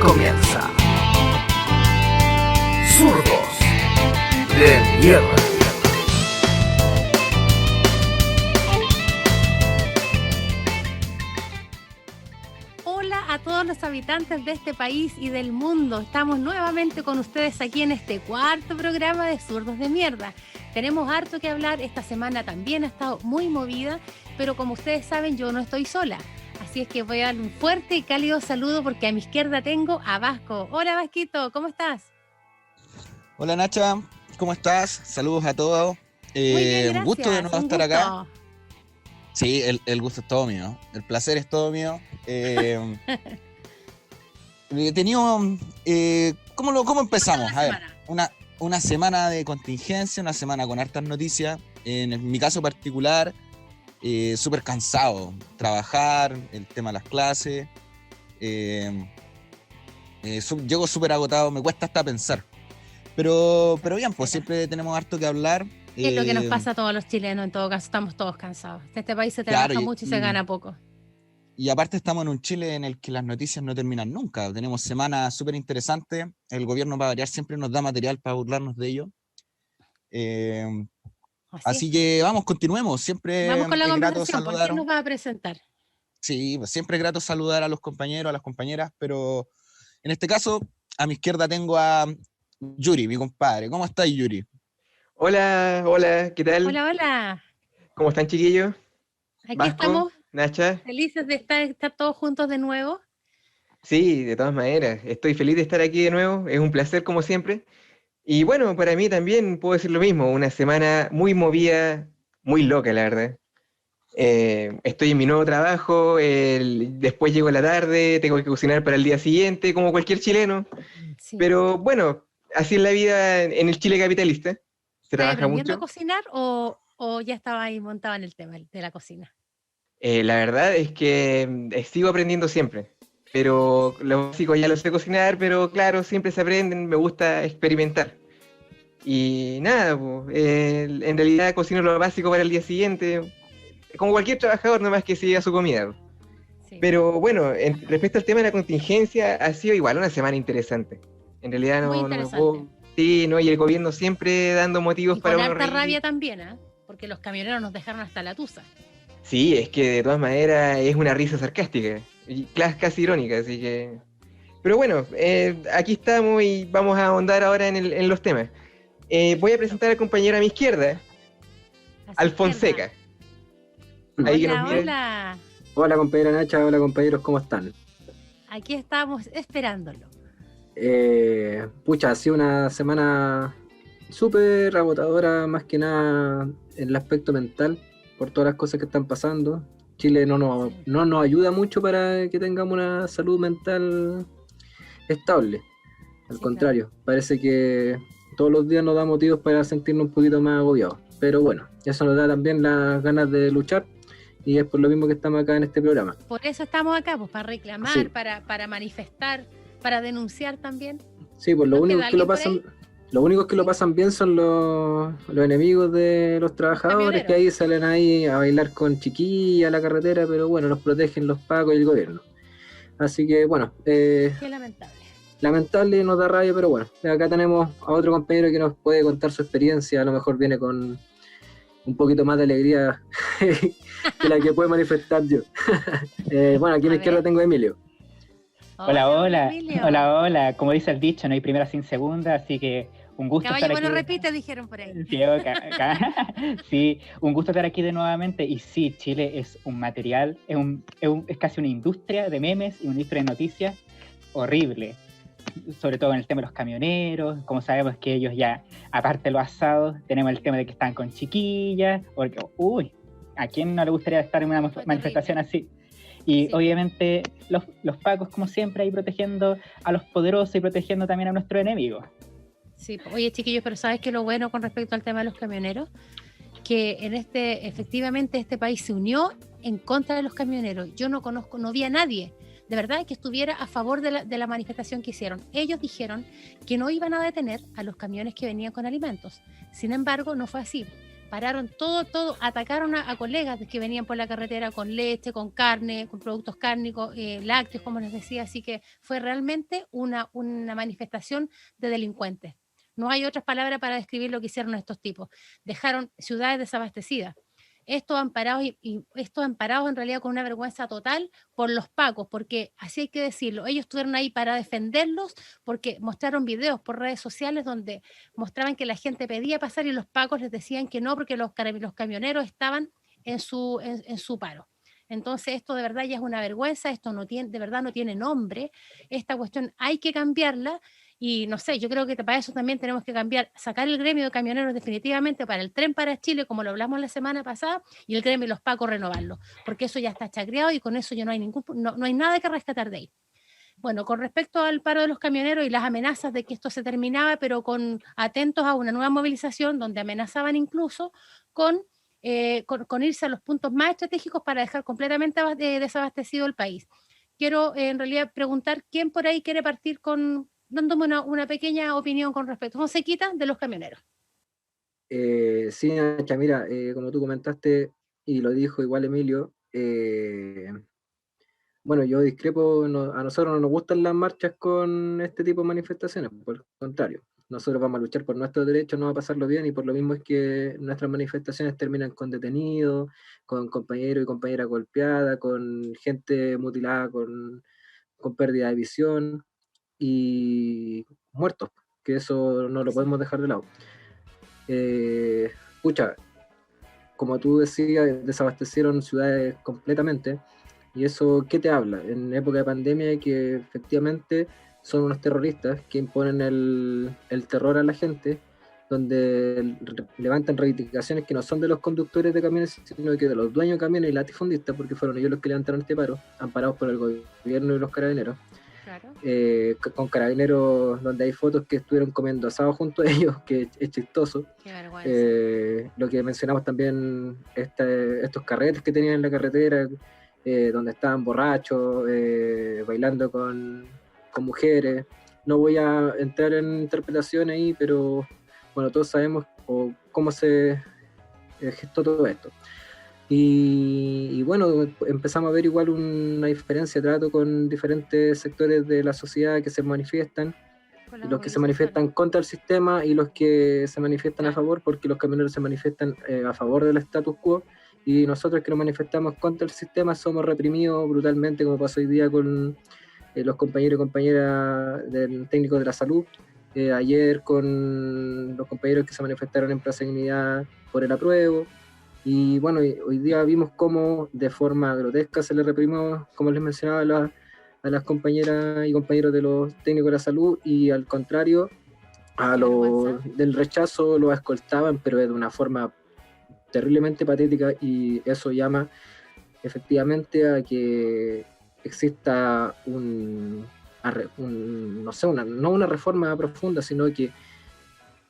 comienza Zurdos de Mierda. Hola a todos los habitantes de este país y del mundo. Estamos nuevamente con ustedes aquí en este cuarto programa de Zurdos de Mierda. Tenemos harto que hablar. Esta semana también ha estado muy movida, pero como ustedes saben, yo no estoy sola. Así es que voy a dar un fuerte y cálido saludo porque a mi izquierda tengo a Vasco. Hola Vasquito, ¿cómo estás? Hola Nacha, ¿cómo estás? Saludos a todos. Muy bien, Un gusto de gracias. nuevo Un estar gusto. acá. Sí, el gusto es todo mío, el placer es todo mío. He tenido, ¿cómo empezamos? A ver, una semana de contingencia, una semana con hartas noticias. En mi caso particular, súper cansado. Trabajar, el tema de las clases. Llego súper agotado, me cuesta hasta pensar. Pero bien, pues siempre tenemos harto que hablar. Es lo que nos pasa a todos los chilenos, en todo caso, estamos todos cansados. En este país se trabaja mucho y se gana poco. Y aparte estamos en un Chile en el que las noticias no terminan nunca. Tenemos semanas súper interesantes. El gobierno, para variar, siempre nos da material para burlarnos de ello. Así que vamos, continuemos. Siempre vamos con la es grato conversación. saludar. ¿Por qué nos va a presentar? Sí, pues siempre es grato saludar a los compañeros, a las compañeras, pero en este caso, a mi izquierda tengo a Yuri, mi compadre. ¿Cómo estás, Yuri? Hola, ¿qué tal? Hola. ¿Cómo están, chiquillos? Aquí Vasco, estamos, Nacha. felices de estar todos juntos de nuevo. Sí, de todas maneras, estoy feliz de estar aquí de nuevo, es un placer como siempre. Y bueno, para mí también puedo decir lo mismo, una semana muy movida, muy loca, la verdad. Estoy en mi nuevo trabajo, después llego a la tarde, tengo que cocinar para el día siguiente, como cualquier chileno. Sí. Pero bueno, así es la vida en el Chile capitalista. Se ¿Estás trabaja aprendiendo a mucho. cocinar o ya estaba ahí montado en el tema de la cocina? La verdad es que sigo aprendiendo siempre, pero lo básico ya lo sé cocinar, pero claro, siempre se aprenden, me gusta experimentar. Y nada, en realidad cocino lo básico para el día siguiente, como cualquier trabajador, nomás que siga su comida. Sí. Pero bueno, respecto al tema de la contingencia, ha sido igual una semana interesante. En realidad Muy no me interesante. puedo... Sí, ¿no? Y el gobierno siempre dando motivos Y para con uno harta reír. rabia también, ¿eh? Porque los camioneros nos dejaron hasta la tusa. Sí, es que de todas maneras es una risa sarcástica y casi irónica, así que... Pero bueno, aquí estamos y vamos a ahondar ahora en los temas. Voy a presentar al compañero a mi izquierda, Alfonseca. Ahí que nos miren. Hola. Hola compañera Nacha, hola compañeros, ¿cómo están? Aquí estamos esperándolo. Ha sido una semana súper agotadora, más que nada en el aspecto mental, por todas las cosas que están pasando. Chile no nos ayuda mucho para que tengamos una salud mental estable. Al contrario, claro. Parece que todos los días nos da motivos para sentirnos un poquito más agobiados. Pero bueno, eso nos da también las ganas de luchar. Y es por lo mismo que estamos acá en este programa. Por eso estamos acá, pues para reclamar, sí. para manifestar, para denunciar también. Sí, pues lo único que lo pasan bien son los enemigos de los trabajadores, que ahí salen ahí a bailar con chiquillas a la carretera, pero bueno, los protegen los pacos y el gobierno. Así que bueno, qué lamentable. Lamentable, nos da rabia, pero bueno, acá tenemos a otro compañero que nos puede contar su experiencia, a lo mejor viene con un poquito más de alegría que la que puede manifestar yo. Bueno, aquí a mi izquierda tengo a Emilio. Hola, como dice el dicho, no hay primera sin segunda, así que un gusto Caballo, estar aquí. bueno, repite, dijeron por ahí. Sí, un gusto estar aquí de nuevamente, y sí, Chile es un material, es casi una industria de memes y una industria de noticias horrible, sobre todo en el tema de los camioneros. Como sabemos que ellos ya, aparte de los asados, tenemos el tema de que están con chiquillas, porque, ¿a quién no le gustaría estar en una manifestación así? Y sí, obviamente los pacos, como siempre, ahí protegiendo a los poderosos y protegiendo también a nuestros enemigos. Sí, oye chiquillos, pero ¿sabes qué lo bueno con respecto al tema de los camioneros? Que efectivamente este país se unió en contra de los camioneros. Yo no vi a nadie, de verdad, que estuviera a favor de la manifestación que hicieron. Ellos dijeron que no iban a detener a los camiones que venían con alimentos. Sin embargo, no fue así. pararon todo, atacaron a colegas que venían por la carretera con leche, con carne, con productos cárnicos, lácteos, como les decía, así que fue realmente una manifestación de delincuentes. No hay otras palabras para describir lo que hicieron estos tipos. Dejaron ciudades desabastecidas. Estos amparados estos amparados en realidad con una vergüenza total por los pacos, porque así hay que decirlo, ellos estuvieron ahí para defenderlos porque mostraron videos por redes sociales donde mostraban que la gente pedía pasar y los pacos les decían que no porque los camioneros estaban en su paro. Entonces esto de verdad ya es una vergüenza, esto no tiene, de verdad no tiene nombre, esta cuestión hay que cambiarla. Y no sé, yo creo que para eso también tenemos que cambiar, sacar el gremio de camioneros definitivamente para el tren para Chile, como lo hablamos la semana pasada, y el gremio de los pacos renovarlo, porque eso ya está chacreado y con eso ya no hay nada que rescatar de ahí. Bueno, con respecto al paro de los camioneros y las amenazas de que esto se terminaba, pero atentos a una nueva movilización donde amenazaban incluso con irse a los puntos más estratégicos para dejar completamente desabastecido el país. Quiero en realidad preguntar quién por ahí quiere partir dándome una pequeña opinión con respecto. Josequita, de los camioneros. Sí, Nacha, mira, como tú comentaste, y lo dijo igual Emilio, bueno, yo discrepo, a nosotros no nos gustan las marchas con este tipo de manifestaciones, por el contrario, nosotros vamos a luchar por nuestros derechos, no va a pasarlo bien, y por lo mismo es que nuestras manifestaciones terminan con detenidos, con compañeros y compañeras golpeadas, con gente mutilada, con pérdida de visión, y muertos, que eso no lo podemos dejar de lado. Pucha, como tú decías, desabastecieron ciudades completamente, y eso, ¿qué te habla? En época de pandemia que efectivamente son unos terroristas que imponen el terror a la gente, donde levantan reivindicaciones que no son de los conductores de camiones, sino que de los dueños de camiones y latifundistas, porque fueron ellos los que levantaron este paro, amparados por el gobierno y los carabineros. Claro. Con carabineros donde hay fotos que estuvieron comiendo asado junto a ellos, que es chistoso. Qué vergüenza. Lo que mencionamos también, estos carretes que tenían en la carretera, donde estaban borrachos, bailando con mujeres. No voy a entrar en interpretación ahí, pero bueno, todos sabemos cómo se gestó todo esto. Y bueno, empezamos a ver igual una diferencia de trato con diferentes sectores de la sociedad que se manifiestan, los que se manifiestan contra el sistema y los que se manifiestan a favor, porque los camioneros se manifiestan a favor del status quo, y nosotros que nos manifestamos contra el sistema somos reprimidos brutalmente, como pasó hoy día con los compañeros y compañeras del técnico de la salud, ayer con los compañeros que se manifestaron en Plaza Dignidad por el apruebo. Y bueno, hoy día vimos cómo de forma grotesca se le reprimió, como les mencionaba, a las compañeras y compañeros de los técnicos de la salud, y al contrario, a los del rechazo los escoltaban, pero de una forma terriblemente patética, y eso llama efectivamente a que exista no una reforma profunda, sino que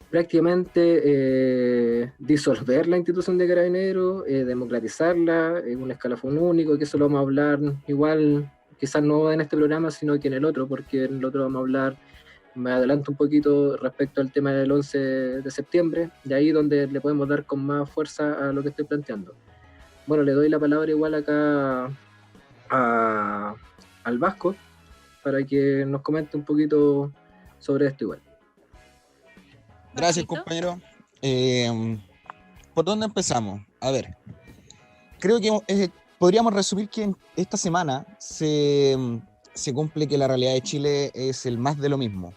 prácticamente disolver la institución de carabineros, democratizarla, un escalafón único, que eso lo vamos a hablar igual, quizás no en este programa, sino que en el otro, porque en el otro vamos a hablar, me adelanto un poquito respecto al tema del 11 de septiembre, de ahí donde le podemos dar con más fuerza a lo que estoy planteando. Bueno, le doy la palabra igual acá al Vasco, para que nos comente un poquito sobre esto igual. Gracias, compañero. ¿Por dónde empezamos? A ver, creo que podríamos resumir que en esta semana se cumple que la realidad de Chile es el más de lo mismo.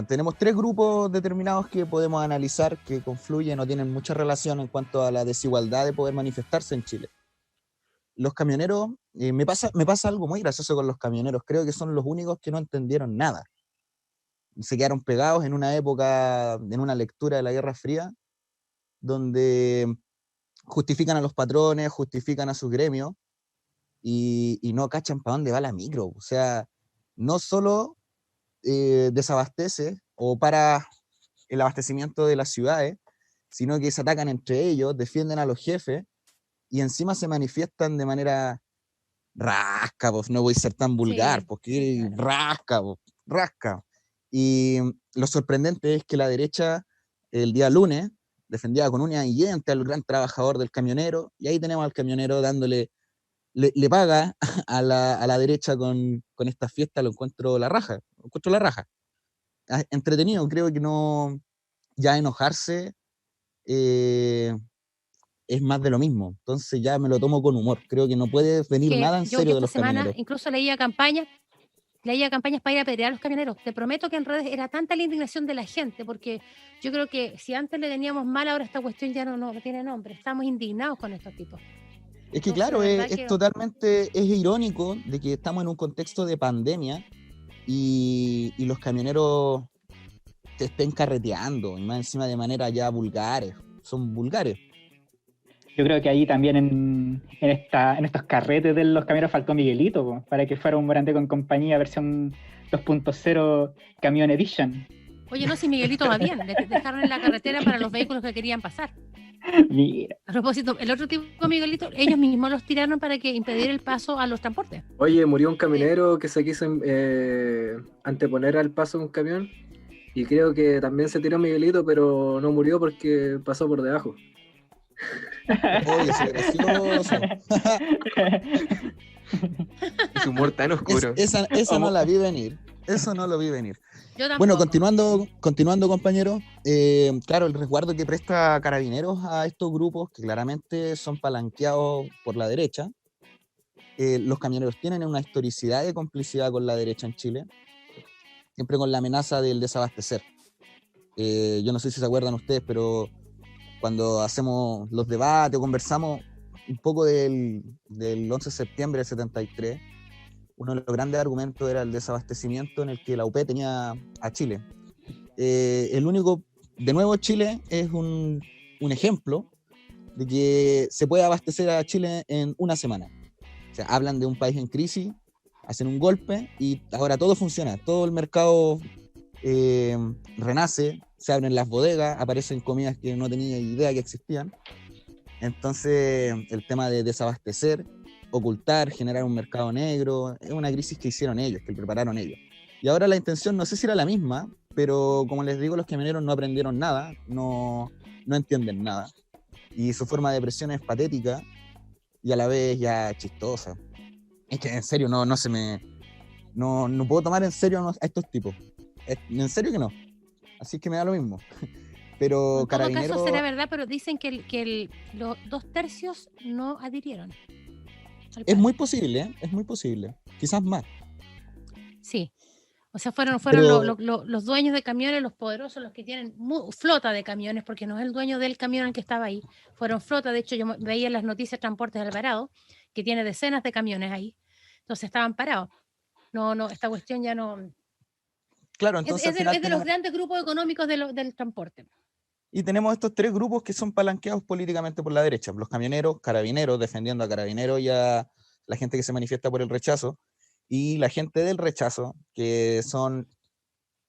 Tenemos 3 grupos determinados que podemos analizar, que confluyen o tienen mucha relación en cuanto a la desigualdad de poder manifestarse en Chile. Los camioneros, me pasa algo muy gracioso con los camioneros, creo que son los únicos que no entendieron nada. Se quedaron pegados en una época, en una lectura de la Guerra Fría, donde justifican a los patrones, justifican a sus gremios, y no cachan para dónde va la micro. O sea, no solo desabastece o para el abastecimiento de las ciudades, sino que se atacan entre ellos, defienden a los jefes, y encima se manifiestan de manera rasca, pues no voy a ser tan vulgar, porque rasca. Y lo sorprendente es que la derecha, el día lunes, defendía con uñas y dientes al gran trabajador del camionero, y ahí tenemos al camionero dándole, le paga a la derecha con esta fiesta, lo encuentro la raja. Entretenido, creo que no, ya enojarse es más de lo mismo, entonces ya me lo tomo con humor, creo que no puede venir Que nada en yo serio de esta los semana camioneros. incluso leía campañas para ir a apedrear a los camioneros. Te prometo que en redes era tanta la indignación de la gente, porque yo creo que si antes le teníamos mal, ahora esta cuestión ya no tiene nombre. Estamos indignados con estos tipos. Es que Entonces, claro, de verdad es que totalmente, es irónico de que estamos en un contexto de pandemia y los camioneros te estén carreteando, y más encima de manera ya vulgares, son vulgares. Yo creo que ahí también en estos carretes de los camioneros faltó Miguelito, po, para que fuera un Morandé con compañía versión 2.0 Camion Edition. Oye, no, si Miguelito va bien, le dejaron en la carretera para los vehículos que querían pasar. Mira, A propósito, el otro tipo, Miguelito, ellos mismos los tiraron para que impedir el paso a los transportes. Oye, murió un camionero que se quiso anteponer al paso de un camión. Y creo que también se tiró Miguelito, pero no murió porque pasó por debajo. Oye, eso es gracioso. Es humor tan oscuro. Esa no la vi venir. Eso no lo vi venir. Yo tampoco. Bueno, continuando compañeros, claro, el resguardo que presta Carabineros a estos grupos que claramente son palanqueados por la derecha. Los camioneros tienen una historicidad de complicidad con la derecha en Chile, siempre con la amenaza del desabastecer. Yo no sé si se acuerdan ustedes, pero cuando hacemos los debates o conversamos un poco del 11 de septiembre del 73, uno de los grandes argumentos era el desabastecimiento en el que la UP tenía a Chile. El único, de nuevo, Chile es un ejemplo de que se puede abastecer a Chile en una semana. O sea, hablan de un país en crisis, hacen un golpe y ahora todo funciona, todo el mercado renace, se abren las bodegas, aparecen comidas que no tenía idea que existían. Entonces, el tema de desabastecer, ocultar, generar un mercado negro, es una crisis que hicieron ellos, que prepararon ellos. Y ahora la intención, no sé si era la misma, pero como les digo, los camioneros no aprendieron nada, no entienden nada. Y su forma de presión es patética y a la vez ya chistosa. Es que en serio, no puedo tomar en serio a estos tipos. En serio que no. Así que me da lo mismo. Pero En todo Carabineros... caso será verdad, pero dicen que los 2/3 no adhirieron. Es muy posible, ¿eh? Es muy posible. Quizás más. Sí. O sea, fueron Pero- los dueños de camiones, los poderosos, los que tienen flota de camiones, porque no es el dueño del camión el que estaba ahí. Fueron flota, de hecho yo veía en las noticias Transportes de Alvarado, que tiene decenas de camiones ahí. Entonces estaban parados. No, esta cuestión ya no... Claro, entonces Es al final de los grandes grupos económicos del transporte. y tenemos estos tres grupos que son palanqueados políticamente por la derecha. Los camioneros, Carabineros, defendiendo a Carabineros y a la gente que se manifiesta por el rechazo, y la gente del rechazo, que son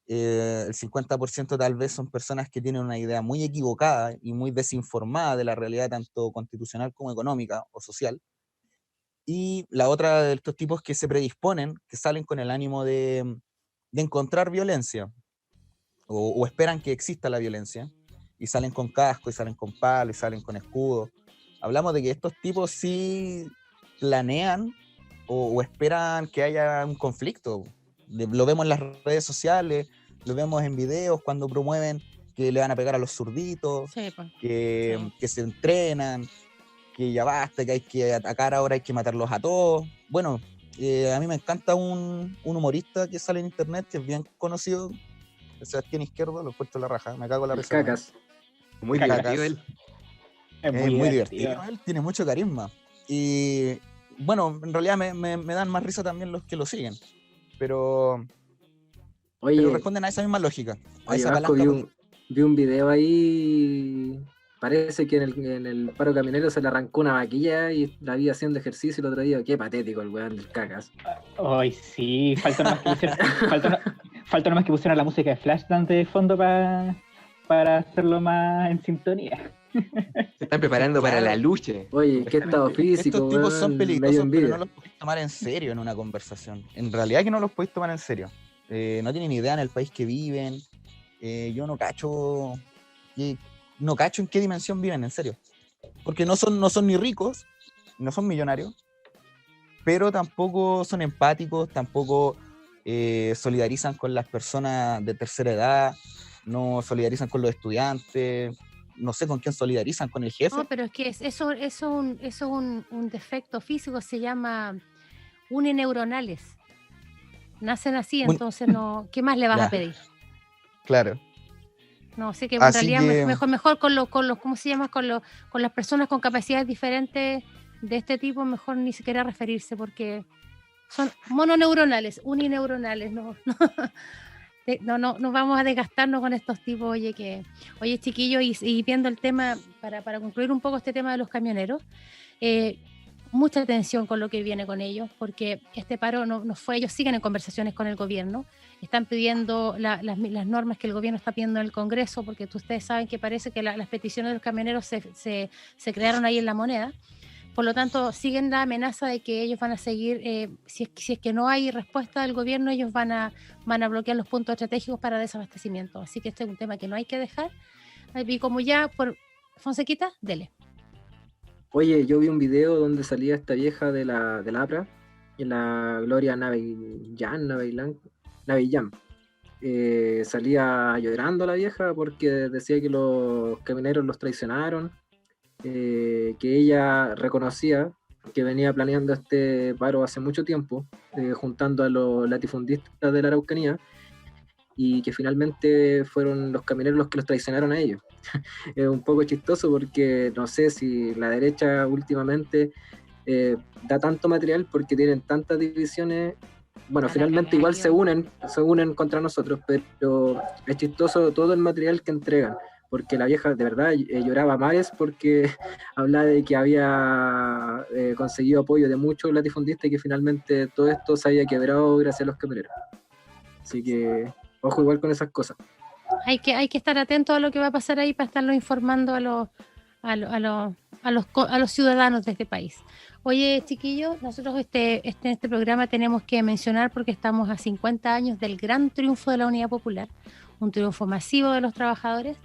el 50% tal vez son personas que tienen una idea muy equivocada y muy desinformada de la realidad tanto constitucional como económica o social. Y la otra de estos tipos que se predisponen, que salen con el ánimo de encontrar violencia o esperan que exista la violencia y salen con casco y salen con palo y salen con escudo. Hablamos de que estos tipos sí planean o esperan que haya un conflicto. Lo vemos en las redes sociales, lo vemos en videos cuando promueven que le van a pegar a los zurditos, Sí, pues. que se entrenan, que ya basta, que hay que atacar ahora, hay que matarlos a todos. Bueno, a mí me encanta un humorista que sale en internet, que es bien conocido, Sebastián Izquierdo, lo he puesto la raja, me cago en la El risa. cacas. Muy Cacas. divertido él. es Es muy divertido, él tiene mucho carisma. Y bueno, en realidad me dan más risa también los que lo siguen, pero Oye, responden a esa misma lógica. A oye, esa Vasco, palanca vi un video ahí. Parece que en el paro camionero se le arrancó una vaquilla y la vi haciendo ejercicio el otro día. Qué patético el weón del cacas. Ay, sí, falta nomás que pusieran la música de Flashdance de fondo para hacerlo más en sintonía. Se están preparando para la lucha. Oye, qué estado físico, Estos tipos weón, son medio peligrosos, pero envidia. no los podéis tomar en serio en una conversación. En realidad que no los podéis tomar en serio. No tienen idea en el país que viven. Yo no cacho no cacho en qué dimensión viven, en serio. Porque no son ni ricos, no son millonarios, pero tampoco son empáticos, tampoco solidarizan con las personas de tercera edad, no solidarizan con los estudiantes, no sé con quién solidarizan, con el jefe. No, pero es que eso es un defecto físico, se llama unineuronales. Nacen así, entonces no, ¿qué más le vas a pedir? Claro. No, así que en Así realidad que- mejor con los, ¿cómo se llama? Con las personas con capacidades diferentes de este tipo, mejor ni siquiera referirse, porque son mononeuronales, unineuronales, no vamos a desgastarnos con estos tipos, oye chiquillos, y viendo el tema, para concluir un poco este tema de los camioneros, mucha atención con lo que viene con ellos, porque este paro no fue, ellos siguen en conversaciones con el gobierno, están pidiendo las normas que el gobierno está pidiendo en el Congreso, porque ustedes saben que parece que las peticiones de los camioneros se crearon ahí en la moneda. Por lo tanto, siguen la amenaza de que ellos van a seguir, si es que no hay respuesta del gobierno, ellos van a bloquear los puntos estratégicos para desabastecimiento. Así que este es un tema que no hay que dejar. Y como ya por Fonsequita, dele. Oye, yo vi un video donde salía esta vieja de la APRA, en la Gloria Navellán. Salía llorando la vieja porque decía que los camioneros los traicionaron, que ella reconocía que venía planeando este paro hace mucho tiempo, juntando a los latifundistas de la Araucanía, y que finalmente fueron los camioneros los que los traicionaron a ellos. Es un poco chistoso porque no sé si la derecha últimamente da tanto material porque tienen tantas divisiones. Bueno, finalmente igual se unen contra nosotros, pero es chistoso todo el material que entregan, porque la vieja de verdad lloraba a mares porque hablaba de que había conseguido apoyo de muchos latifundistas y que finalmente todo esto se había quebrado gracias a los camioneros. Así que ojo igual con esas cosas. Hay que estar atento a lo que va a pasar ahí para estarlo informando a los ciudadanos de este país. Oye, chiquillos, nosotros en este programa tenemos que mencionar, porque estamos a 50 años del gran triunfo de la Unidad Popular, un triunfo masivo de los trabajadores.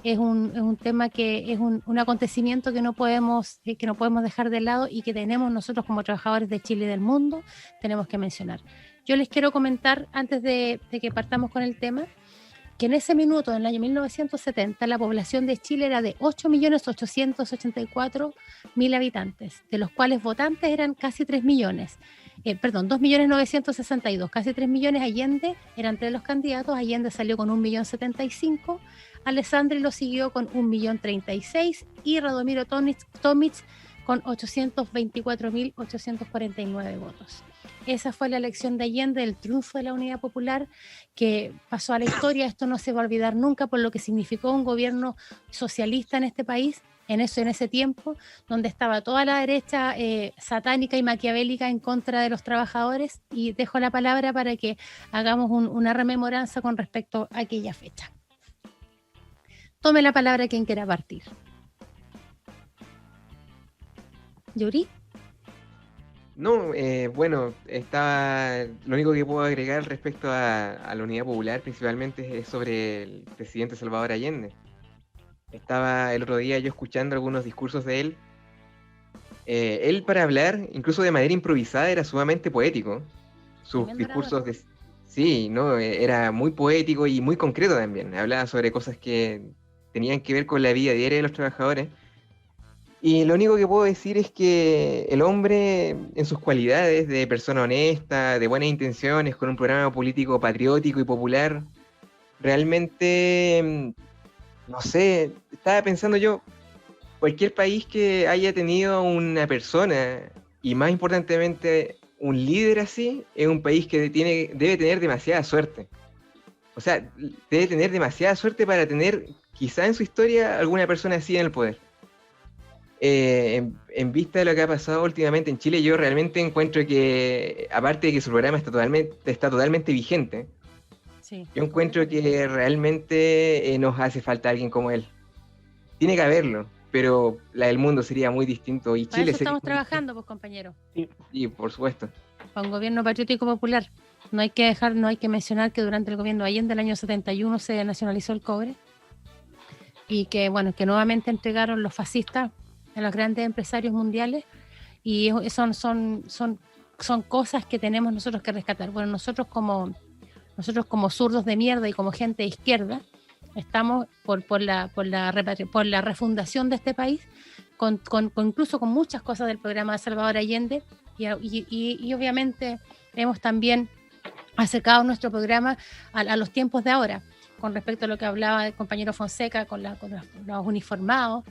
Es un tema que es un acontecimiento que no podemos dejar de lado y que tenemos nosotros como trabajadores de Chile y del mundo, tenemos que mencionar. Yo les quiero comentar, antes de que partamos con el tema, que en ese minuto, en el año 1970, la población de Chile era de 8.884.000 habitantes, de los cuales votantes eran casi 3 millones. 2.962.000, casi 3 millones. Allende era entre los candidatos. Allende salió con 1.075.000, Alessandri lo siguió con 1.036.000 y Radomiro Tomic con 824.849 votos. Esa fue la elección de Allende, el triunfo de la Unidad Popular, que pasó a la historia. Esto no se va a olvidar nunca por lo que significó un gobierno socialista en este país, en ese tiempo, donde estaba toda la derecha satánica y maquiavélica en contra de los trabajadores. Y dejo la palabra para que hagamos una rememoranza con respecto a aquella fecha. Tome la palabra quien quiera partir. ¿Yuri? No, bueno, lo único que puedo agregar respecto a la Unidad Popular principalmente es sobre el presidente Salvador Allende. Estaba el otro día yo escuchando algunos discursos de él. Él, para hablar, incluso de manera improvisada, era sumamente poético. Sus Tremendo discursos sí, ¿no? Era muy poético y muy concreto también. Hablaba sobre cosas que tenían que ver con la vida diaria de los trabajadores. Y lo único que puedo decir es que el hombre, en sus cualidades de persona honesta, de buenas intenciones, con un programa político patriótico y popular, realmente, no sé, estaba pensando yo, cualquier país que haya tenido una persona, y más importantemente un líder así, es un país que debe tener demasiada suerte. O sea, debe tener demasiada suerte para tener, quizá en su historia, alguna persona así en el poder. En vista de lo que ha pasado últimamente en Chile, yo realmente encuentro que, aparte de que su programa está totalmente vigente, Sí. yo encuentro que realmente nos hace falta alguien como él. Tiene que haberlo, pero el mundo sería muy distinto y Para Chile eso sería estamos muy trabajando, pues, compañero. distinto. Sí, por supuesto. Para un gobierno patriótico popular. No hay que mencionar que durante el gobierno de Allende, el año 71, se nacionalizó el cobre. y que, bueno, que nuevamente entregaron los fascistas a los grandes empresarios mundiales, y son cosas que tenemos nosotros que rescatar. Bueno, nosotros como zurdos de mierda y como gente de izquierda, estamos por la refundación de este país, incluso con muchas cosas del programa de Salvador Allende, y obviamente hemos también acercado nuestro programa a los tiempos de ahora, con respecto a lo que hablaba el compañero Fonseca con los uniformados.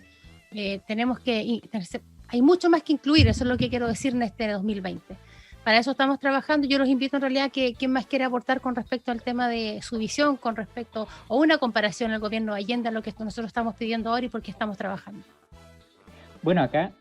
Hay mucho más que incluir, eso es lo que quiero decir en este 2020. Para eso estamos trabajando. Yo los invito en realidad a que quien más quiera aportar con respecto al tema de su visión, con respecto, o una comparación al gobierno de Allende, a lo que nosotros estamos pidiendo ahora y por qué estamos trabajando. Bueno, acá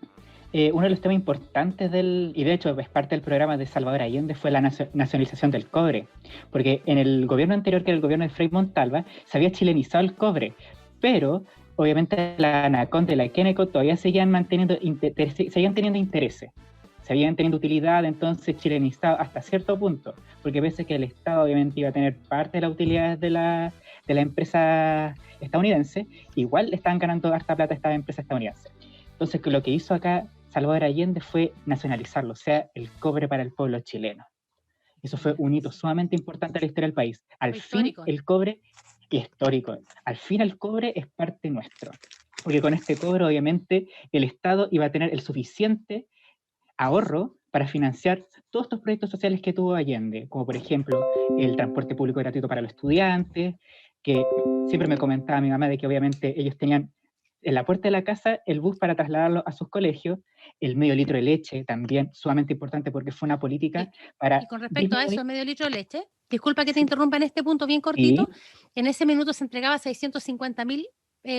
uno de los temas importantes y de hecho es parte del programa de Salvador Allende, fue la nacionalización del cobre, porque en el gobierno anterior, que era el gobierno de Frei Montalva, se había chilenizado el cobre, pero obviamente la Anaconda y la Queneco todavía seguían teniendo intereses, seguían teniendo utilidad, entonces chilenizado hasta cierto punto, porque pese que el Estado obviamente iba a tener parte de las utilidades de la empresa estadounidense, igual le estaban ganando harta plata a esta empresa estadounidense. Entonces lo que hizo acá Salvador Allende fue nacionalizarlo, o sea, el cobre para el pueblo chileno. Eso fue un hito sumamente importante en la historia del país. Al fin el cobre, histórico, al fin el cobre es parte nuestro, porque con este cobre obviamente el Estado iba a tener el suficiente ahorro para financiar todos estos proyectos sociales que tuvo Allende, como por ejemplo el transporte público gratuito para los estudiantes, que siempre me comentaba mi mamá de que obviamente ellos tenían en la puerta de la casa el bus para trasladarlo a sus colegios, el medio litro de leche también, sumamente importante porque fue una política para... Y con respecto a eso, el medio litro de leche, disculpa que te interrumpa en este punto bien cortito, en ese minuto se entregaba a 650.000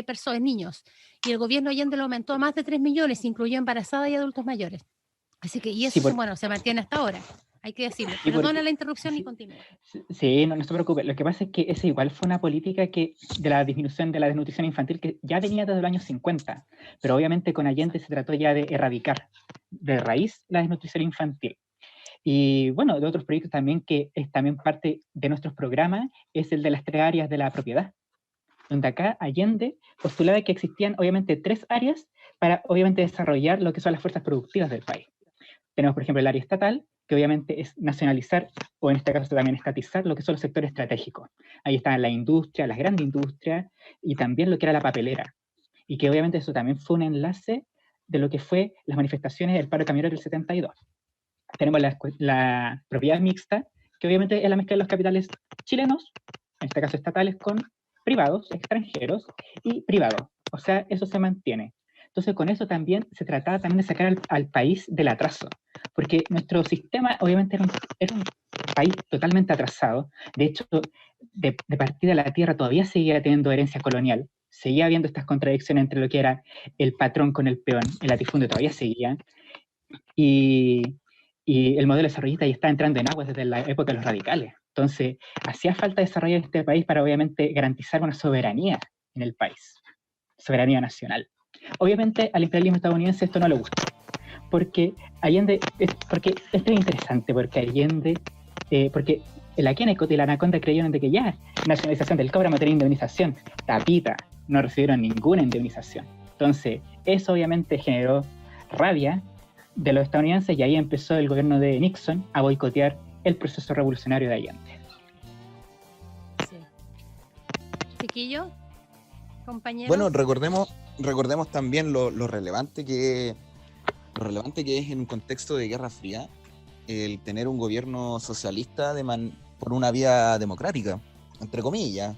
personas, niños, y el gobierno Allende lo aumentó a más de 3 millones, incluyó embarazadas y adultos mayores. Así que, y eso, bueno, se mantiene hasta ahora, hay que decirlo. Perdona la interrupción y continúa. Sí, no se preocupe. Lo que pasa es que esa igual fue una política de la disminución de la desnutrición infantil que ya venía desde los años 50, pero obviamente con Allende se trató ya de erradicar de raíz la desnutrición infantil. Y bueno, de otros proyectos también que es también parte de nuestros programas es el de las 3 áreas de la propiedad, donde acá Allende postulaba que existían obviamente 3 áreas para obviamente desarrollar lo que son las fuerzas productivas del país. Tenemos, por ejemplo, el área estatal, que obviamente es nacionalizar, o en este caso también estatizar, lo que son los sectores estratégicos. Ahí están la industria, las grandes industrias, y también lo que era la papelera. Y que obviamente eso también fue un enlace de lo que fue las manifestaciones del paro camionero del 72. Tenemos la propiedad mixta, que obviamente es la mezcla de los capitales chilenos, en este caso estatales, con privados, extranjeros, y privados. O sea, eso se mantiene. Entonces, con eso también se trataba también de sacar al país del atraso, porque nuestro sistema obviamente era un país totalmente atrasado. De hecho, de partida la tierra todavía seguía teniendo herencia colonial, seguía habiendo estas contradicciones entre lo que era el patrón con el peón, el latifundio todavía seguía, y el modelo desarrollista ya está entrando en agua desde la época de los radicales. Entonces, hacía falta desarrollar este país para obviamente garantizar una soberanía en el país, soberanía nacional. Obviamente al imperialismo estadounidense esto no le gusta, porque porque esto es interesante, porque Allende, porque la Kennecott y la Anaconda creyeron de que ya, nacionalización del cobre, vamos a tener indemnización. Tapita, no recibieron ninguna indemnización. Entonces, eso obviamente generó rabia de los estadounidenses y ahí empezó el gobierno de Nixon a boicotear el proceso revolucionario de Allende. Sí. Chiquillo, compañeros. Bueno, recordemos también lo relevante que es en un contexto de Guerra Fría el tener un gobierno socialista por una vía democrática, entre comillas.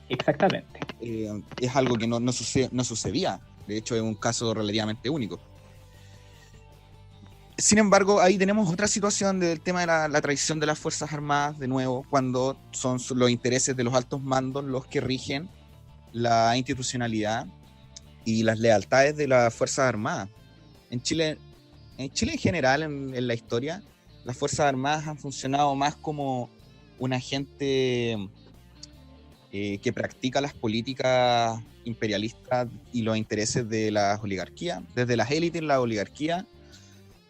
Exactamente. Es algo que no sucedía. De hecho, es un caso relativamente único. Sin embargo, ahí tenemos otra situación del tema de la traición de las Fuerzas Armadas, de nuevo, cuando son los intereses de los altos mandos los que rigen la institucionalidad y las lealtades de las Fuerzas Armadas. En Chile en general, en la historia, las Fuerzas Armadas han funcionado más como un agente que practica las políticas imperialistas y los intereses de las oligarquías, desde las élites, la oligarquía,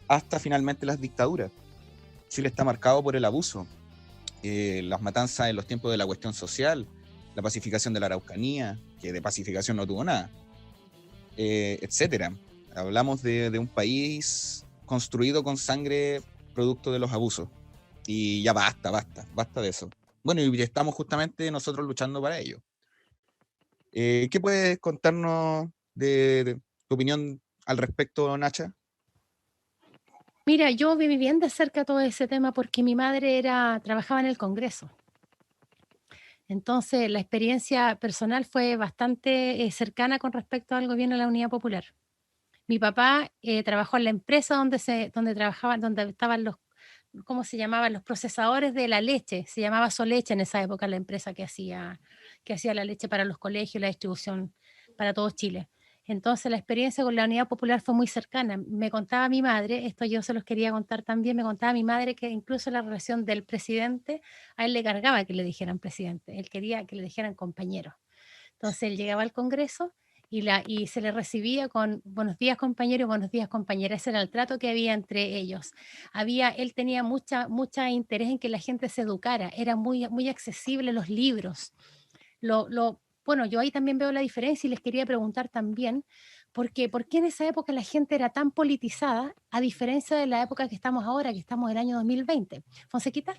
hasta finalmente las dictaduras. Chile está marcado por el abuso, las matanzas en los tiempos de la cuestión social, la pacificación de la Araucanía, que de pacificación no tuvo nada, etcétera. Hablamos de un país construido con sangre producto de los abusos. Y ya basta de eso. Bueno, y estamos justamente nosotros luchando para ello. ¿Qué puedes contarnos de tu opinión al respecto, Nacha? Mira, yo viví bien de cerca todo ese tema porque mi madre trabajaba en el Congreso. Entonces, la experiencia personal fue bastante cercana con respecto al gobierno de la Unidad Popular. Mi papá trabajó en la empresa donde estaban los, ¿cómo se llamaban? Los procesadores de la leche. Se llamaba Soleche en esa época la empresa que hacía la leche para los colegios, la distribución para todo Chile. Entonces la experiencia con la Unidad Popular fue muy cercana. Me contaba mi madre, esto yo se los quería contar también, me contaba mi madre que incluso la relación del presidente, a él le cargaba que le dijeran presidente, él quería que le dijeran compañero. Entonces él llegaba al Congreso y se le recibía con buenos días compañero y buenos días compañera. Ese era el trato que había entre ellos. Él tenía mucha interés en que la gente se educara, era muy accesible los libros. Bueno, yo ahí también veo la diferencia y les quería preguntar también, ¿por qué en esa época la gente era tan politizada a diferencia de la época que estamos ahora, que estamos en el año 2020? Fonsequita.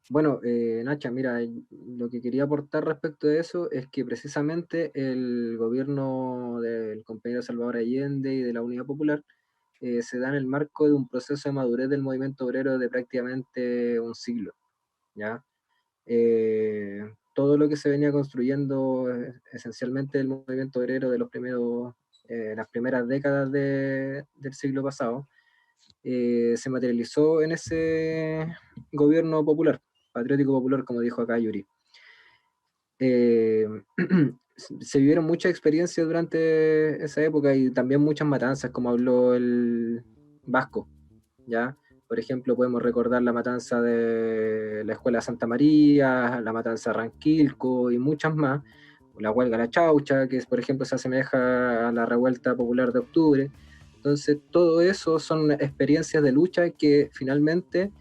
Bueno, Nacha, mira, lo que quería aportar respecto de eso es que precisamente el gobierno del compañero Salvador Allende y de la Unidad Popular se da en el marco de un proceso de madurez del movimiento obrero de prácticamente un siglo, ¿ya? Todo lo que se venía construyendo esencialmente del movimiento obrero de las primeras décadas del siglo pasado, se materializó en ese gobierno popular, patriótico popular, como dijo acá Yuri. Se vivieron muchas experiencias durante esa época y también muchas matanzas, como habló el Vasco, ¿ya? Por ejemplo, podemos recordar la matanza de la Escuela Santa María, la matanza de Ranquilco y muchas más, la huelga de La Chaucha, que por ejemplo se asemeja a la revuelta popular de octubre. Entonces, todo eso son experiencias de lucha que finalmente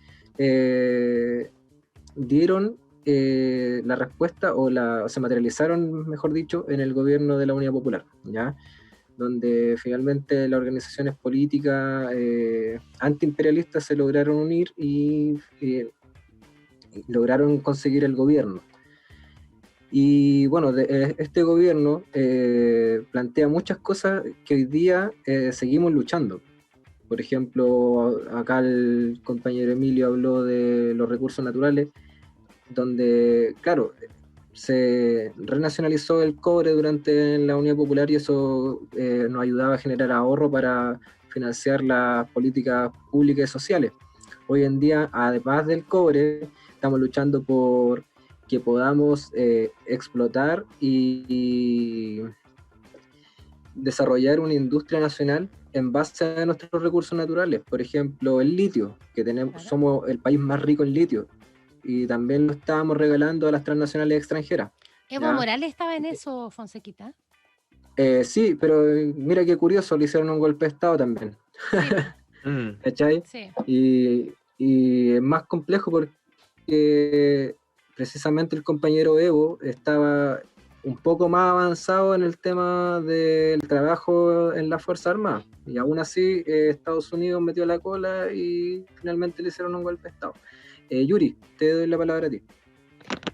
dieron la respuesta o se materializaron, mejor dicho, en el gobierno de la Unidad Popular, ¿ya? Donde finalmente las organizaciones políticas antiimperialistas se lograron unir y lograron conseguir el gobierno. Y bueno, este gobierno plantea muchas cosas que hoy día seguimos luchando. Por ejemplo, acá el compañero Emilio habló de los recursos naturales, donde, claro, se renacionalizó el cobre durante la Unidad Popular y eso nos ayudaba a generar ahorro para financiar las políticas públicas y sociales. Hoy en día, además del cobre, estamos luchando por que podamos explotar y desarrollar una industria nacional en base a nuestros recursos naturales. Por ejemplo, el litio, que somos el país más rico en litio, y también lo estábamos regalando a las transnacionales extranjeras. Evo ¿ya? Morales estaba en eso, Fonsequita. Sí, pero mira qué curioso, le hicieron un golpe de Estado también. Sí. ¿Cachai? Sí. Y es más complejo porque precisamente el compañero Evo estaba un poco más avanzado en el tema del trabajo en la Fuerza Armada. Y aún así Estados Unidos metió la cola y finalmente le hicieron un golpe de Estado. Yuri, te doy la palabra a ti.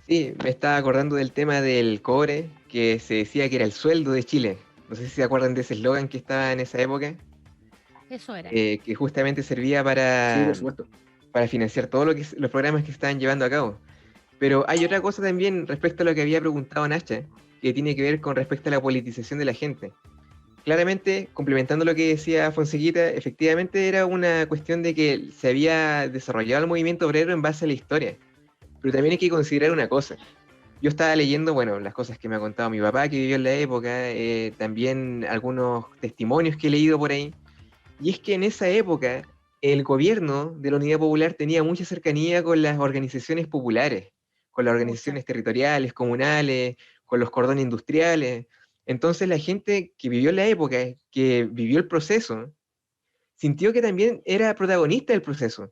Sí, me estaba acordando del tema del cobre, que se decía que era el sueldo de Chile. No sé si se acuerdan de ese eslogan que estaba en esa época. Eso era. Que justamente servía Sí, por supuesto. para financiar todos los programas que se estaban llevando a cabo. Pero hay otra cosa también respecto a lo que había preguntado Nacha, que tiene que ver con respecto a la politización de la gente. Claramente, complementando lo que decía Fonsequita, efectivamente era una cuestión de que se había desarrollado el movimiento obrero en base a la historia. Pero también hay que considerar una cosa. Yo estaba leyendo, bueno, las cosas que me ha contado mi papá, que vivió en la época, también algunos testimonios que he leído por ahí. Y es que en esa época, el gobierno de la Unidad Popular tenía mucha cercanía con las organizaciones populares, con las organizaciones territoriales, comunales, con los cordones industriales. Entonces la gente que vivió la época, que vivió el proceso, sintió que también era protagonista del proceso.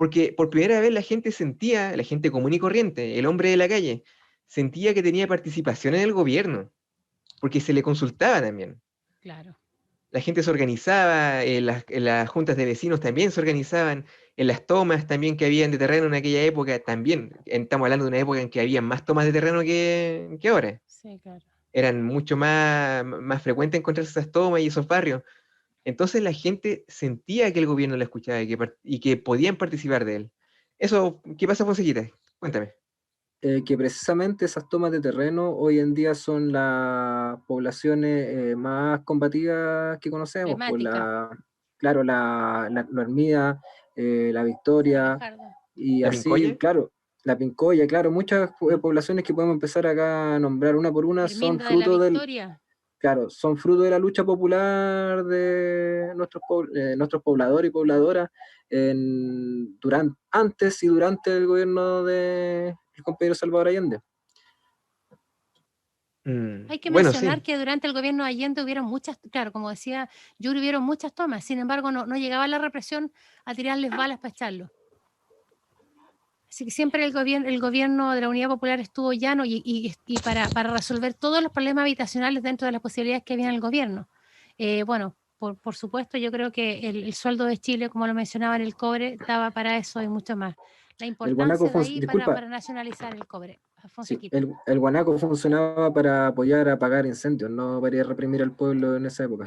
porque por primera vez la gente común y corriente, el hombre de la calle, sentía que tenía participación en el gobierno, porque se le consultaba también. Claro. La gente se organizaba, en las juntas de vecinos también se organizaban, en las tomas también que habían de terreno en aquella época también. Estamos hablando de una época en que había más tomas de terreno que ahora. Sí, claro. Eran mucho más frecuentes encontrarse esas tomas y esos barrios. Entonces la gente sentía que el gobierno la escuchaba y que podían participar de él. Eso, ¿qué pasa, Fonsequita? Cuéntame. Que precisamente esas tomas de terreno hoy en día son las poblaciones más combativas que conocemos, Emblemática. claro, la Hermida, la Victoria, Fajardo. y ¿La así, Pincoya? claro, la Pincoya, claro, muchas poblaciones que podemos empezar acá a nombrar una por una son Herminda de la fruto Victoria. claro, son fruto de la lucha popular de nuestros pobladores y pobladoras antes y durante el gobierno del compañero Salvador Allende. Hay que Bueno, mencionar sí. que durante el gobierno de Allende hubieron muchas, claro, como decía Yuri, hubieron muchas tomas, sin embargo no llegaba la represión a tirarles balas para echarlos. Así que siempre el gobierno de la Unidad Popular estuvo llano y para resolver todos los problemas habitacionales dentro de las posibilidades que había en el gobierno. Bueno, por supuesto, yo creo que el sueldo de Chile, como lo mencionaba en el cobre, daba para eso y mucho más. La El guanaco, importancia de ahí disculpa, para nacionalizar el cobre. sí, Fonsequita. el guanaco funcionaba para apoyar a apagar incendios, no para ir a reprimir al pueblo en esa época.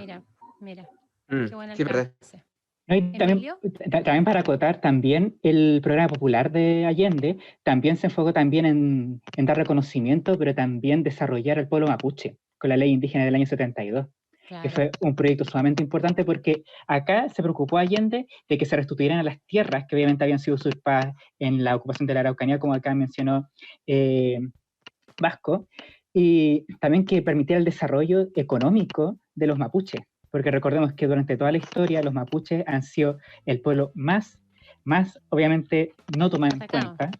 Mira, Mm, qué buena sí, verdad. alcance. No, y ¿Emilio? también para acotar, también el programa popular de Allende también se enfocó también en dar reconocimiento, pero también desarrollar al pueblo mapuche con la ley indígena del año 72, Claro. que fue un proyecto sumamente importante porque acá se preocupó Allende de que se restituyeran las tierras que obviamente habían sido usurpadas en la ocupación de la Araucanía, como acá mencionó Vasco, y también que permitiera el desarrollo económico de los mapuches, porque recordemos que durante toda la historia los mapuches han sido el pueblo más obviamente no tomado en cuenta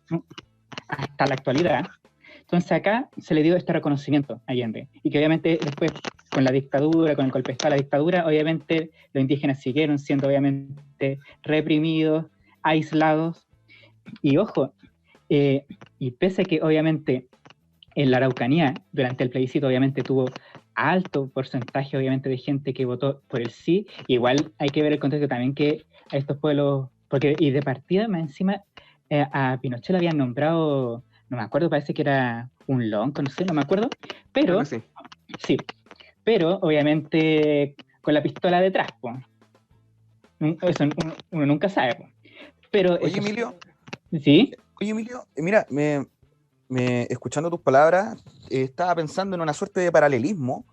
hasta la actualidad. Entonces acá se le dio este reconocimiento a Allende, y que obviamente después con la dictadura, con el golpe de Estado, la dictadura, obviamente los indígenas siguieron siendo obviamente reprimidos, aislados, y ojo, y pese a que obviamente en la Araucanía, durante el plebiscito, obviamente tuvo alto porcentaje, obviamente, de gente que votó por el sí. Igual hay que ver el contexto también que a estos pueblos, porque y de partida más encima a Pinochet le habían nombrado, no me acuerdo, parece que era un lonco, no sé, no me acuerdo, pero Sí. sí, pero obviamente con la pistola detrás, pues. Eso uno nunca sabe, pues. Pero Oye, eso, Emilio. ¿sí? Oye, Emilio, mira, escuchando tus palabras, estaba pensando en una suerte de paralelismo.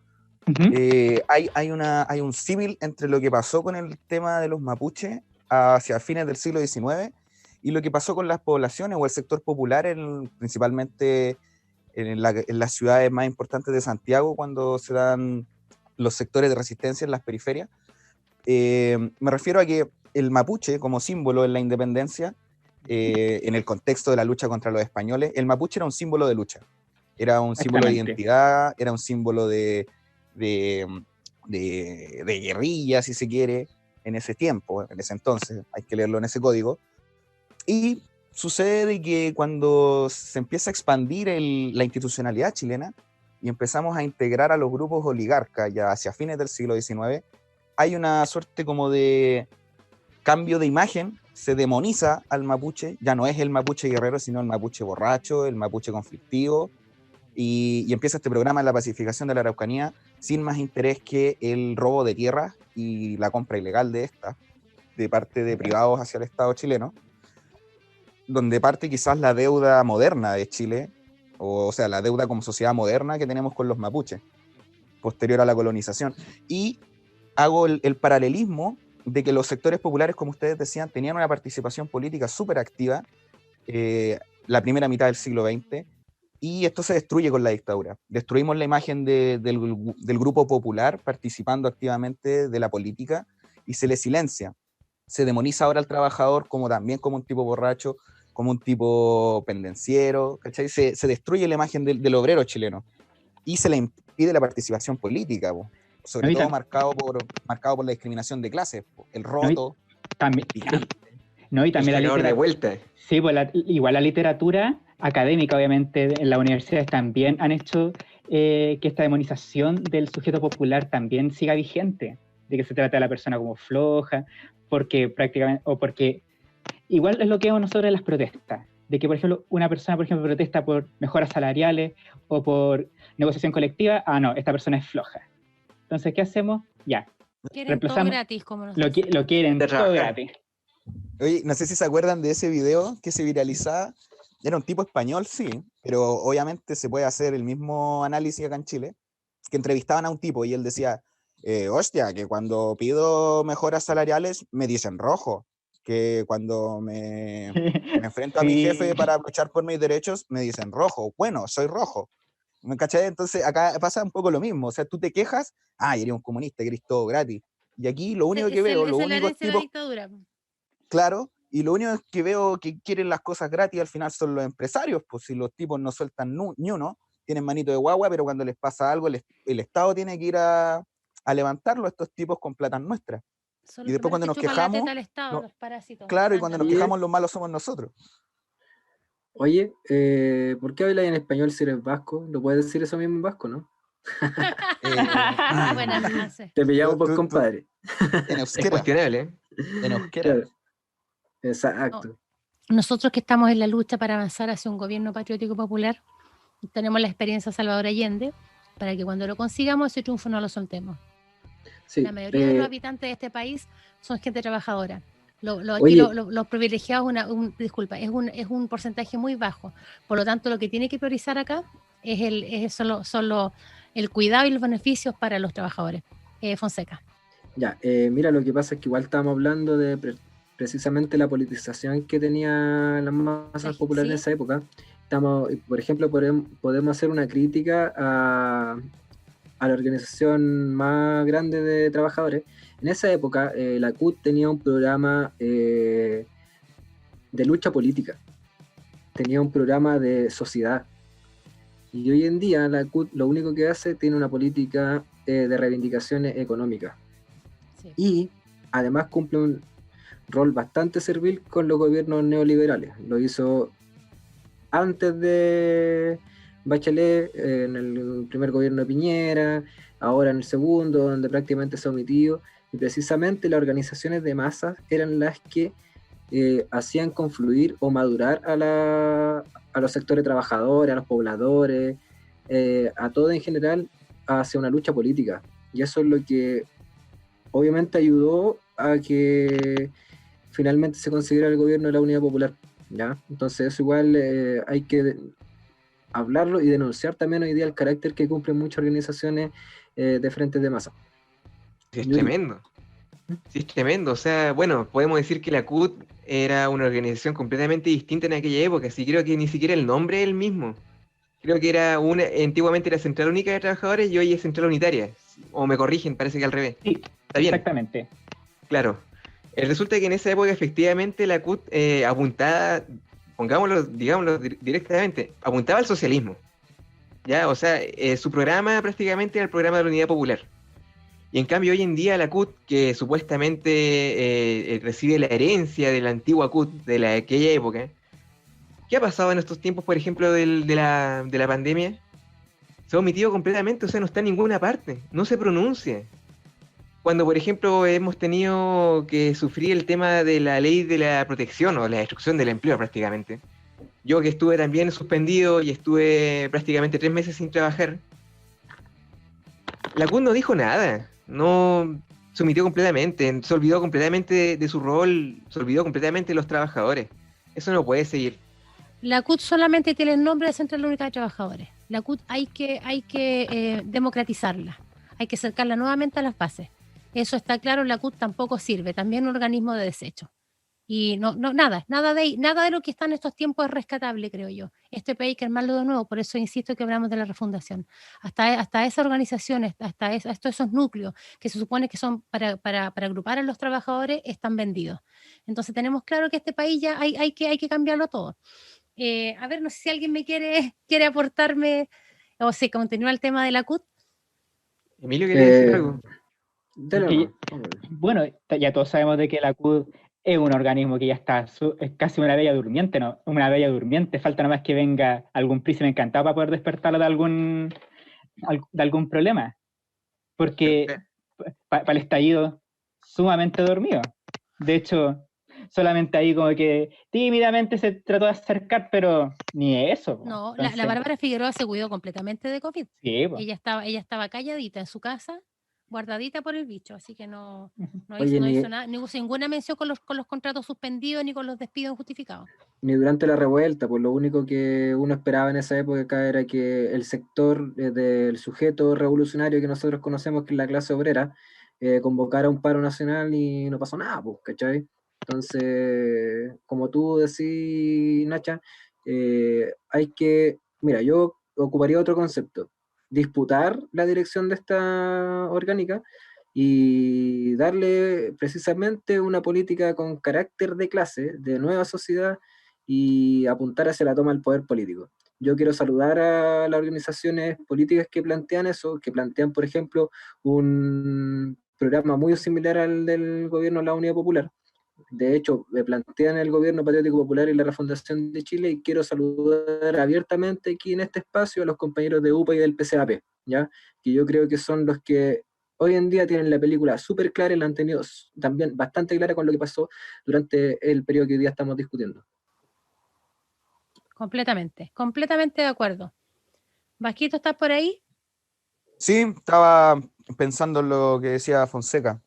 Uh-huh. Hay un símil entre lo que pasó con el tema de los mapuches hacia fines del siglo XIX y lo que pasó con las poblaciones o el sector popular, principalmente en las ciudades más importantes de Santiago, cuando se dan los sectores de resistencia en las periferias. Me refiero a que el mapuche, como símbolo en la independencia, en el contexto de la lucha contra los españoles, el mapuche era un símbolo de lucha, era un símbolo de identidad, era un símbolo de guerrilla, si se quiere, en ese tiempo, en ese entonces, hay que leerlo en ese código. Y sucede que cuando se empieza a expandir la institucionalidad chilena y empezamos a integrar a los grupos oligarcas ya hacia fines del siglo XIX, hay una suerte como de cambio de imagen, se demoniza al mapuche, ya no es el mapuche guerrero, sino el mapuche borracho, el mapuche conflictivo, y empieza este programa de la pacificación de la Araucanía sin más interés que el robo de tierras y la compra ilegal de estas, de parte de privados hacia el Estado chileno, donde parte quizás la deuda moderna de Chile, o sea, la deuda como sociedad moderna que tenemos con los mapuches, posterior a la colonización. Y hago el paralelismo de que los sectores populares, como ustedes decían, tenían una participación política súper activa la primera mitad del siglo XX, y esto se destruye con la dictadura. Destruimos la imagen del grupo popular participando activamente de la política y se le silencia. Se demoniza ahora al trabajador también como un tipo borracho, como un tipo pendenciero, ¿cachai? Se destruye la imagen del obrero chileno y se le impide la participación política, sobre todo marcado por la discriminación de clases, el roto, también, ¿no? Y también El la sacador de literatura. vuelta. Sí, pues igual la literatura académica, obviamente, en las universidades también han hecho que esta demonización del sujeto popular también siga vigente, de que se trata a la persona como floja, porque prácticamente, o porque igual es lo que vemos nosotros en las protestas, de que, por ejemplo, una persona, por ejemplo, protesta por mejoras salariales o por negociación colectiva, no, esta persona es floja. Entonces, ¿qué hacemos? Ya, Quieren todo reemplazamos, gratis, como nos lo dicen. quieren De todo trabajar. gratis. Oye, no sé si se acuerdan de ese video que se viralizaba. Era un tipo español, sí, pero obviamente se puede hacer el mismo análisis acá en Chile, que entrevistaban a un tipo y él decía, hostia, que cuando pido mejoras salariales me dicen rojo, que cuando me enfrento a mi jefe Sí. para luchar por mis derechos me dicen rojo, bueno, soy rojo. ¿Me cachai? Entonces acá pasa un poco lo mismo, o sea, tú te quejas, eres un comunista, querés todo gratis. Y aquí lo único que veo, los Esa es la únicos herencia de la tipos, dictadura. claro, y lo único que veo que quieren las cosas gratis al final son los empresarios, pues si los tipos no sueltan ni uno, tienen manito de guagua, pero cuando les pasa algo, el Estado tiene que ir a levantarlo a estos tipos con plata nuestras. Son Y los después primeros cuando que nos chupan la quejamos, teta al Estado, no, los parásitos. claro, y cuando nos Oye. quejamos los malos somos nosotros. Oye, ¿por qué hablas en español si eres vasco? ¿Lo puedes decir eso mismo en vasco, no? Buena frase. Te pillamos por Tú, compadre. en Es euskera, cuestionable, ¿eh? en euskera. Claro. Exacto. Nosotros que estamos en la lucha para avanzar hacia un gobierno patriótico popular, tenemos la experiencia de Salvador Allende, para que cuando lo consigamos ese triunfo no lo soltemos. Sí. La mayoría de los habitantes de este país son gente trabajadora. Oye. Los privilegiados, disculpa, es un porcentaje muy bajo. Por lo tanto, lo que tiene que priorizar acá es solo el cuidado y los beneficios para los trabajadores. Fonseca. Ya, mira, lo que pasa es que igual estábamos hablando de precisamente la politización que tenía las masas populares en esa época. Por ejemplo, podemos hacer una crítica a la organización más grande de trabajadores. En esa época, la CUT tenía un programa de lucha política, tenía un programa de sociedad. Y hoy en día la CUT lo único que hace tiene una política de reivindicaciones económicas. Sí. Y además cumple un rol bastante servil con los gobiernos neoliberales. Lo hizo antes de Bachelet, en el primer gobierno de Piñera, ahora en el segundo, donde prácticamente se ha omitido. Y precisamente las organizaciones de masas eran las que hacían confluir o madurar a los sectores trabajadores, a los pobladores, a todo en general, hacia una lucha política. Y eso es lo que obviamente ayudó a que finalmente se consiguiera el gobierno de la Unidad Popular, ¿ya? Entonces eso igual hay que hablarlo y denunciar también hoy día el carácter que cumplen muchas organizaciones de frentes de masa. Sí, es tremendo. Sí, es tremendo. O sea, bueno, podemos decir que la CUT era una organización completamente distinta en aquella época. Sí, creo que ni siquiera el nombre es el mismo. Creo que antiguamente era Central Única de Trabajadores y hoy es Central Unitaria. O me corrigen, parece que al revés. Sí, ¿está bien? Exactamente. Claro. Resulta que en esa época efectivamente la CUT apuntaba, digámoslo directamente, apuntaba al socialismo. ¿Ya? O sea, su programa prácticamente era el programa de la Unidad Popular. Y en cambio hoy en día la CUT, que supuestamente recibe la herencia de la antigua CUT de aquella época, ¿qué ha pasado en estos tiempos, por ejemplo, de la pandemia? Se ha omitido completamente, o sea, no está en ninguna parte, no se pronuncia. Cuando, por ejemplo, hemos tenido que sufrir el tema de la ley de la protección o la destrucción del empleo prácticamente. Yo que estuve también suspendido y estuve prácticamente 3 meses sin trabajar, la CUT no dijo nada, no se omitió completamente, se olvidó completamente de su rol, se olvidó completamente de los trabajadores. Eso no puede seguir. La CUT solamente tiene el nombre de Central Única de Trabajadores. La CUT hay que democratizarla, hay que acercarla nuevamente a las bases. Eso está claro, la CUT tampoco sirve, también un organismo de desecho. Y nada de lo que está en estos tiempos es rescatable, creo yo. Este país hay que armarlo de nuevo, por eso insisto que hablamos de la refundación. Hasta esas organizaciones, hasta esos núcleos que se supone que son para agrupar a los trabajadores, están vendidos. Entonces tenemos claro que este país ya hay que cambiarlo todo. A ver, no sé si alguien me quiere aportarme, o si continúa el tema de la CUT. Emilio, ¿quería decir algo? Bueno, ya todos sabemos de que la CUT es un organismo que ya está, es casi una bella durmiente, ¿no? Una bella durmiente, falta nada más que venga algún príncipe encantado para poder despertarlo de algún problema, porque para el estallido, sumamente dormido. De hecho, solamente ahí como que tímidamente se trató de acercar, pero ni eso. Po. No, Entonces, la Bárbara Figueroa se cuidó completamente de COVID. sí, po. Ella estaba calladita en su casa, guardadita por el bicho, así que no Oye, hizo nada, no hizo ninguna mención con los contratos suspendidos ni con los despidos injustificados. ni durante la revuelta, pues lo único que uno esperaba en esa época acá era que el sector del sujeto revolucionario que nosotros conocemos, que es la clase obrera, convocara un paro nacional y no pasó nada, pues, ¿cachai? Entonces, como tú decís, Nacha, mira, yo ocuparía otro concepto, disputar la dirección de esta orgánica y darle precisamente una política con carácter de clase, de nueva sociedad, y apuntar hacia la toma del poder político. Yo quiero saludar a las organizaciones políticas que plantean eso, que plantean, por ejemplo, un programa muy similar al del gobierno de la Unidad Popular. De hecho, me plantean el gobierno patriótico popular y la refundación de Chile, y quiero saludar abiertamente aquí en este espacio a los compañeros de UPA y del PCAP, ¿ya? Que yo creo que son los que hoy en día tienen la película súper clara y la han tenido también bastante clara con lo que pasó durante el periodo que hoy día estamos discutiendo. Completamente de acuerdo. Vasquito, ¿estás por ahí? Sí, estaba pensando en lo que decía Fonseca.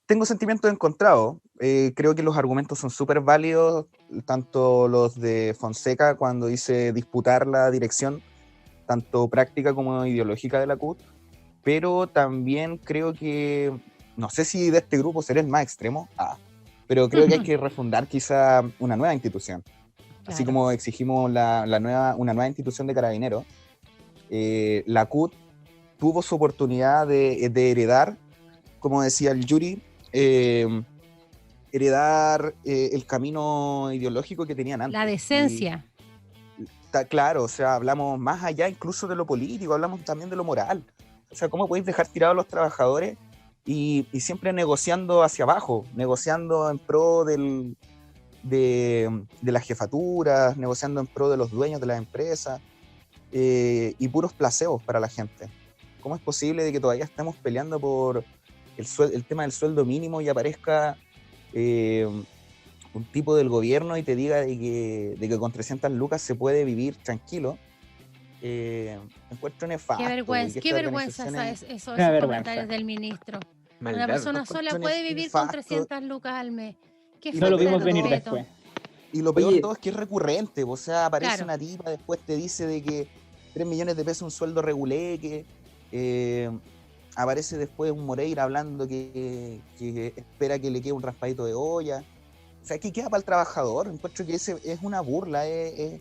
Tengo sentimientos encontrados. Creo que los argumentos son súper válidos, tanto los de Fonseca cuando dice disputar la dirección, tanto práctica como ideológica de la CUT, pero también creo que, no sé si de este grupo seré el más extremo, pero creo que hay que refundar quizá una nueva institución. Así Claro. como exigimos una nueva institución de carabineros, la CUT tuvo su oportunidad de heredar, como decía el Yuri, heredar el camino ideológico que tenían antes. La decencia. Está claro, o sea, hablamos más allá incluso de lo político, hablamos también de lo moral. O sea, ¿cómo podéis dejar tirados a los trabajadores y siempre negociando hacia abajo, negociando en pro de las jefaturas, negociando en pro de los dueños de las empresas, y puros placebos para la gente? ¿Cómo es posible de que todavía estemos peleando por el tema del sueldo mínimo y aparezca un tipo del gobierno y te diga de que con 300 lucas se puede vivir tranquilo? Encuentro nefasto. Qué vergüenza esos comentarios del ministro. Maldad. Una persona sola puede vivir con 300 lucas al mes. Qué no lo falta de vimos venir respeto. después. Y lo peor Oye, de todo es que es recurrente, o sea, aparece Claro. una tipa, después te dice de que 3 millones de pesos un sueldo reguleque, aparece después un Moreira hablando que espera que le quede un raspadito de olla. O sea, ¿qué queda para el trabajador? Encuentro que ese es una burla, es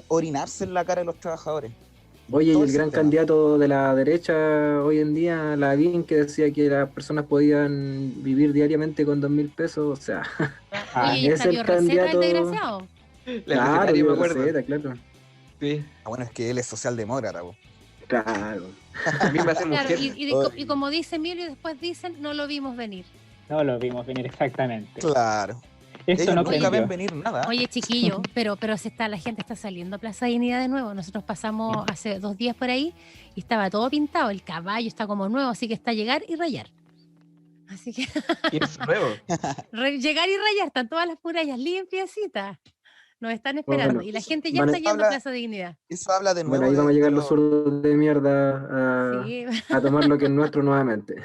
orinarse en la cara de los trabajadores. oye, y Todo el gran sistema. candidato de la derecha hoy en día, Lavín, que decía que las personas podían vivir diariamente con 2.000 pesos, o sea, Oye, y es está el dio receta el candidato. desgraciado. La Claro, recetaria, me dio acuerdo. receta, claro. Sí. Bueno, es que él es socialdemócrata, po. Claro. También va a ser Claro, mujer. y como dice Emilio, después dicen, no lo vimos venir. No lo vimos venir exactamente. Claro. Eso Ellos no nunca prendió. ven venir nada. Oye, chiquillo, pero la gente está saliendo a Plaza Dignidad de nuevo. Nosotros pasamos hace 2 días por ahí y estaba todo pintado. El caballo está como nuevo, así que está llegar y rayar. Así que Y es nuevo. llegar y rayar, están todas las murallas limpiecitas. Nos están esperando. Bueno, Y la gente ya van a- está yendo a habla- Plaza Dignidad. Eso habla de nuevo Bueno, ahí vamos a llegar los los... zurdos de mierda Sí. a tomar lo que es nuestro nuevamente.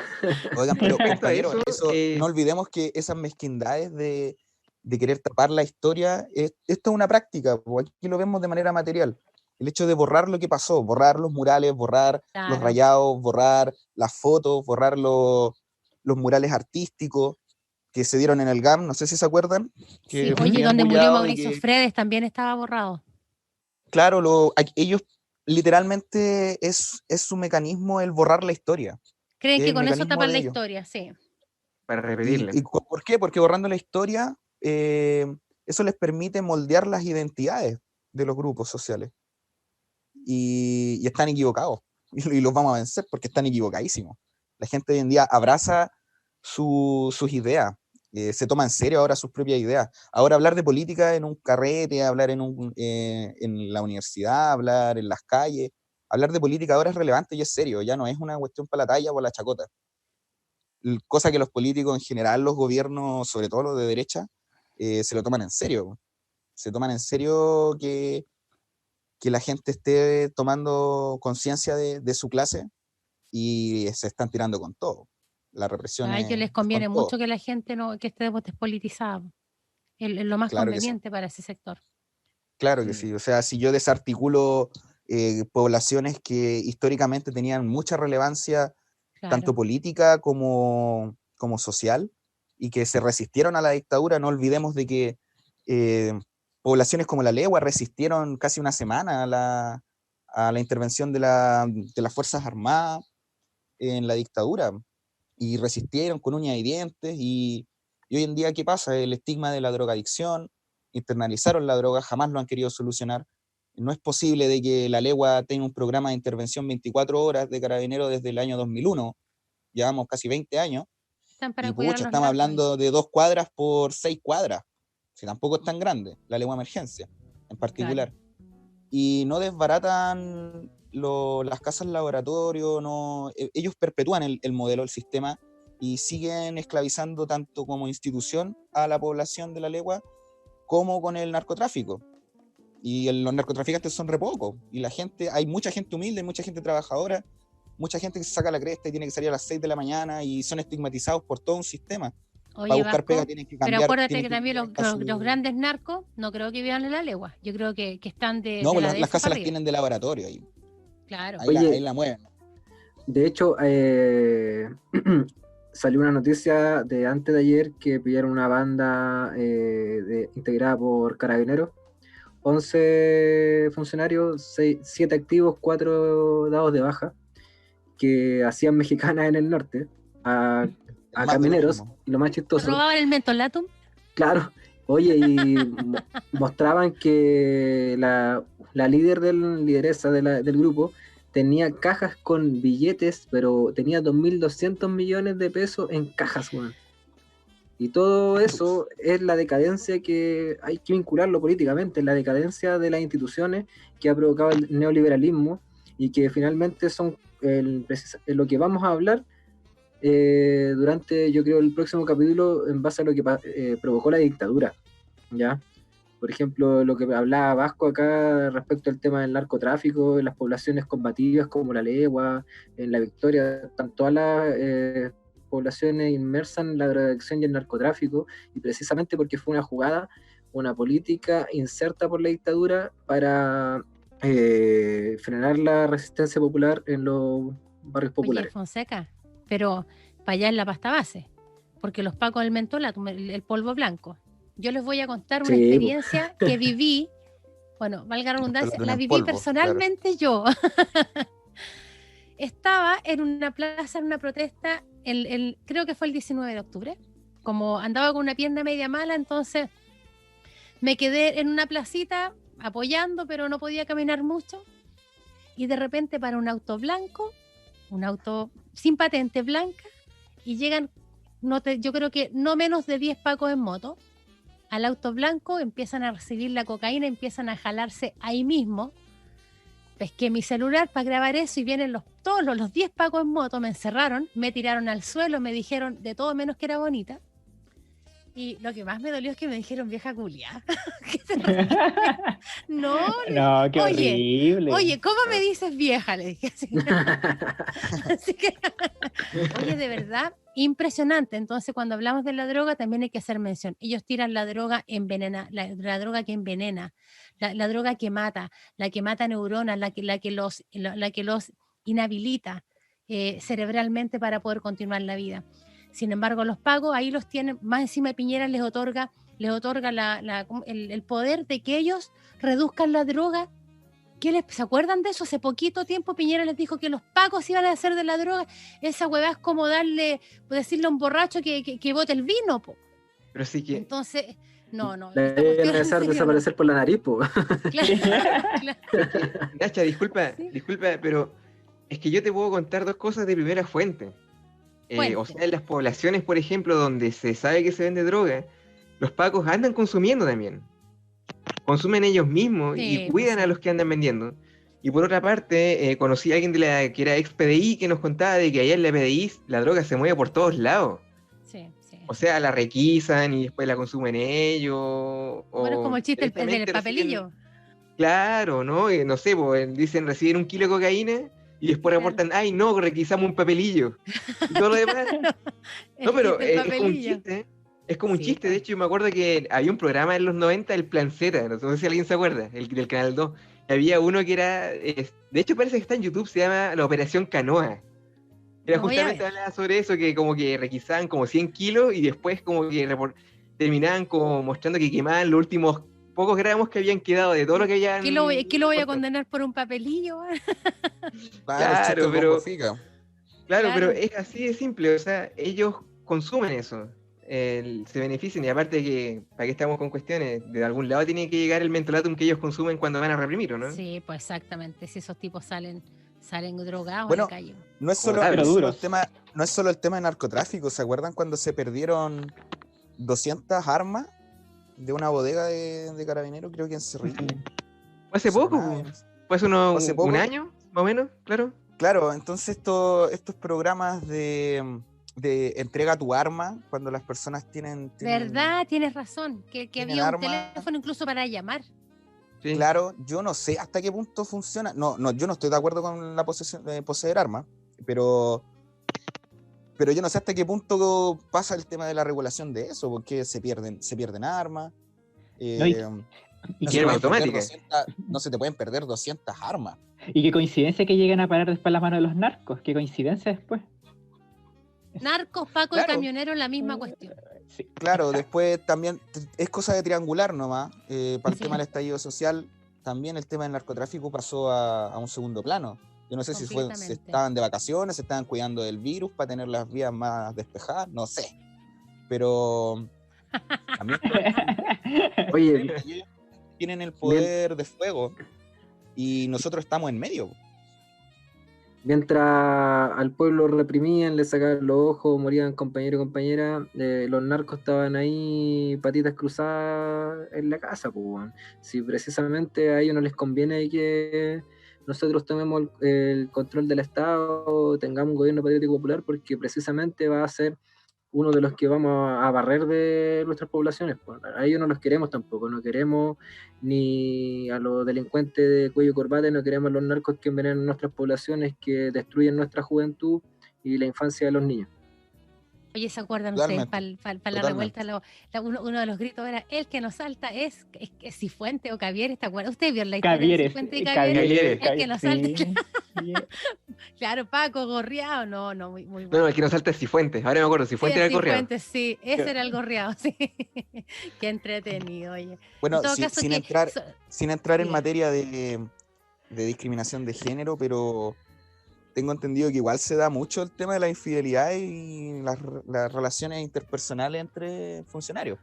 Oigan, pero Respecto a compañeros, eso, no olvidemos que esas mezquindades de querer tapar la historia, esto es una práctica, porque aquí lo vemos de manera material. El hecho de borrar lo que pasó, borrar los murales, borrar Claro. los rayados, borrar las fotos, borrar los murales artísticos que se dieron en el GAM, no sé si se acuerdan. Que Sí, fue oye, muy donde murió embullado y Mauricio que, Fredes también estaba borrado. claro, ellos literalmente es su mecanismo el borrar la historia. Creen Es que el con eso mecanismo tapan de la ellos. historia, sí. para repetirla. ¿Por qué? Porque borrando la historia, eso les permite moldear las identidades de los grupos sociales. Y están equivocados. Y los vamos a vencer porque están equivocadísimos. La gente hoy en día abraza sus ideas. Se toma en serio ahora sus propias ideas. Ahora hablar de política en un carrete, hablar en la universidad, hablar en las calles, hablar de política ahora es relevante y es serio, ya no es una cuestión para la talla o la chacota. Cosa que los políticos en general, los gobiernos, sobre todo los de derecha, se lo toman en serio. Se toman en serio que la gente esté tomando conciencia de su clase y se están tirando con todo. La represión A es ellos les con conviene todo. mucho que la gente que esté despolitizada. Es lo más Claro que sí. conveniente para ese sector. Claro que sí. O sea, si yo desarticulo poblaciones que históricamente tenían mucha relevancia, Claro. tanto política como social, y que se resistieron a la dictadura, no olvidemos de que poblaciones como la Legua resistieron casi una semana a la intervención de las Fuerzas Armadas en la dictadura, y resistieron con uñas y dientes, y hoy en día, ¿qué pasa? El estigma de la drogadicción, internalizaron la droga, jamás lo han querido solucionar. No es posible de que la Legua tenga un programa de intervención 24 horas de Carabineros desde el año 2001, llevamos casi 20 años, Están para y cuidar a pucha, los estamos narcos. hablando de 2 cuadras por 6 cuadras, si tampoco es tan grande, la Legua Emergencia en particular. Claro. Y no desbaratan las casas laboratorio, no, ellos perpetúan el modelo, el sistema, y siguen esclavizando tanto como institución a la población de la Legua como con el narcotráfico. Y los narcotraficantes son re pocos, y la gente, hay mucha gente humilde, mucha gente trabajadora, mucha gente que se saca la cresta y tiene que salir a las 6 de la mañana y son estigmatizados por todo un sistema. Oye, para buscar Vasco, pega tienen que cambiar. Pero acuérdate que también los grandes narcos no creo que vivan en la Legua. Yo creo que están de no, de pues las casas las tienen de laboratorio ahí. Claro. Ahí, Oye, ahí la mueven. De hecho, salió una noticia de antes de ayer que pillaron una banda integrada por Carabineros, 11 funcionarios, 7 activos, 4 dados de baja, que hacían mexicanas en el norte a camioneros, y lo más chistoso. ¿Robaban el mentolatum? Claro, oye, y mostraban que la lideresa del grupo tenía cajas con billetes, pero tenía 2.200 millones de pesos en cajas, weón. Y todo eso es la decadencia que hay que vincularlo políticamente, la decadencia de las instituciones que ha provocado el neoliberalismo y que finalmente son lo que vamos a hablar durante, yo creo, el próximo capítulo en base a lo que provocó la dictadura, ¿ya? Por ejemplo, lo que hablaba Vasco acá respecto al tema del narcotráfico, en las poblaciones combativas como la Legua, en la Victoria, están todas las poblaciones inmersas en la drogadicción y el narcotráfico, y precisamente porque fue una jugada, una política inserta por la dictadura para frenar la resistencia popular en los barrios populares. Oye, Fonseca, pero para allá en la pasta base, porque los pacos del mentolatum, el polvo blanco. Yo les voy a contar una experiencia que viví, bueno, valga la redundancia, la viví polvo, personalmente, claro. Yo. Estaba en una plaza, en una protesta, creo que fue el 19 de octubre, como andaba con una pierna media mala, entonces me quedé en una placita apoyando, pero no podía caminar mucho, y de repente para un auto blanco, un auto sin patente blanca, y llegan, yo creo que no menos de 10 pacos en moto, al auto blanco, empiezan a recibir la cocaína, empiezan a jalarse ahí mismo. Pesqué mi celular para grabar eso y vienen todos los 10 pacos en moto, me encerraron, me tiraron al suelo, me dijeron de todo menos que era bonita. Y lo que más me dolió es que me dijeron vieja culiá. No, qué horrible. Oye, ¿cómo me dices vieja? Le dije así. Así que, oye, de verdad, impresionante. Entonces, cuando hablamos de la droga, también hay que hacer mención. Ellos tiran la droga envenenada, la droga que envenena, la droga que mata neuronas, la que los inhabilita cerebralmente para poder continuar la vida. Sin embargo, los pagos ahí los tienen, más encima Piñera les otorga el poder de que ellos reduzcan la droga. ¿Se acuerdan de eso? Hace poquito tiempo Piñera les dijo que los pagos iban a hacer de la droga. Esa huevada es como decirle a un borracho que bote el vino, po. Pero sí que... Entonces, no. Deben hacer desaparecer por la nariz, po. Claro. Nacha, disculpa, pero es que yo te puedo contar 2 cosas de primera fuente. O sea, en las poblaciones, por ejemplo, donde se sabe que se vende droga, los pacos andan consumiendo también. Consumen ellos mismos Sí, y cuidan a los que andan vendiendo. Y por otra parte, conocí a alguien que era ex PDI que nos contaba de que allá en la PDI la droga se mueve por todos lados. Sí, sí. O sea, la requisan y después la consumen ellos. Bueno, es como el chiste del directamente papelillo. Claro, ¿no? No sé, dicen reciben 1 kilo de cocaína y después Claro. reportan, ay, no, requisamos un papelillo. Y todo lo demás. No, pero El es como un papelillo. chiste. Es como un Sí, chiste. po. De hecho, yo me acuerdo que había un programa en los 90, el Plan Z. No sé si alguien se acuerda, el del Canal 2. Y había uno que era. De hecho, parece que está en YouTube, se llama La Operación Canoa. Era Lo voy a justamente ver. hablaba sobre eso, que como que requisaban como 100 kilos y después como que terminaban como mostrando que quemaban los últimos pocos gramos que habían quedado de todo lo que habían. ¿Qué lo voy a reportado. condenar por un papelillo? Claro, el chiste Claro, del pero- Bombo Fica. Claro, pero Claro. es así de simple, o sea, ellos consumen eso, se benefician y aparte que, ¿para qué estamos con cuestiones? De algún lado tiene que llegar el mentolatum que ellos consumen cuando van a reprimir, ¿o no? Sí, pues exactamente. Si esos tipos salen drogados Bueno, a la calle. No es solo, Pero no es solo duros. el tema, no es solo el tema de narcotráfico. ¿Se acuerdan cuando se perdieron 200 armas de una bodega de carabineros? Creo que en Cerrillo. Fue hace poco, fue hace Hace poco. un año, más o menos, claro. Claro, entonces estos programas de entrega tu arma, cuando las personas tienen ¿Verdad? Tienes razón. Que tienen había un armas. teléfono incluso para llamar. Sí. Claro, yo no sé hasta qué punto funciona. No, yo no estoy de acuerdo con la poseer armas, pero yo no sé hasta qué punto pasa el tema de la regulación de eso, porque se pierden armas. No, y no Y se que pueden arma perder automática. no se te pueden perder 200 armas. Y qué coincidencia que lleguen a parar después las manos de los narcos. Qué coincidencia después. Narcos, Paco y Claro. camioneros, la misma cuestión. Sí. Claro, después también es cosa de triangular nomás. Para el Sí. tema del estallido social, también el tema del narcotráfico pasó a un segundo plano. Yo no sé si se Completamente. estaban de vacaciones, se estaban cuidando del virus para tener las vías más despejadas, no sé. Pero también Oye, ellos tienen el poder de fuego y nosotros estamos en medio. mientras al pueblo reprimían, le sacaban los ojos, morían compañeros y compañeras, los narcos estaban ahí patitas cruzadas en la casa, pues, weón. Si precisamente a ellos no les conviene que nosotros tomemos el control del Estado, tengamos un gobierno patriótico popular, porque precisamente va a ser uno de los que vamos a barrer de nuestras poblaciones, pues. A ellos no los queremos tampoco, no queremos ni a los delincuentes de cuello y corbata, no queremos a los narcos que envenenan nuestras poblaciones, que destruyen nuestra juventud y la infancia de los niños. Oye, ¿se acuerdan ustedes? Totalmente, Para la totalmente. revuelta, uno de los gritos era: el que nos salta es Cifuentes o Cavieres, ¿te acuerdas? ¿Ustedes vieron la historia de Cavieres. Cifuentes y Cavieres? Cavieres. El que nos salta. Sí. Claro, Paco, gorreado. No, muy No, bueno. el que nos salta es Cifuentes. Ahora me acuerdo, Cifuentes Sí, era el correo. Cifuentes, sí, ese era el gorreado, sí. Qué entretenido, oye. Bueno, En todo sin, caso, sin que entrar, sin entrar en diga. materia de discriminación de género, pero tengo entendido que igual se da mucho el tema de la infidelidad y las relaciones interpersonales entre funcionarios.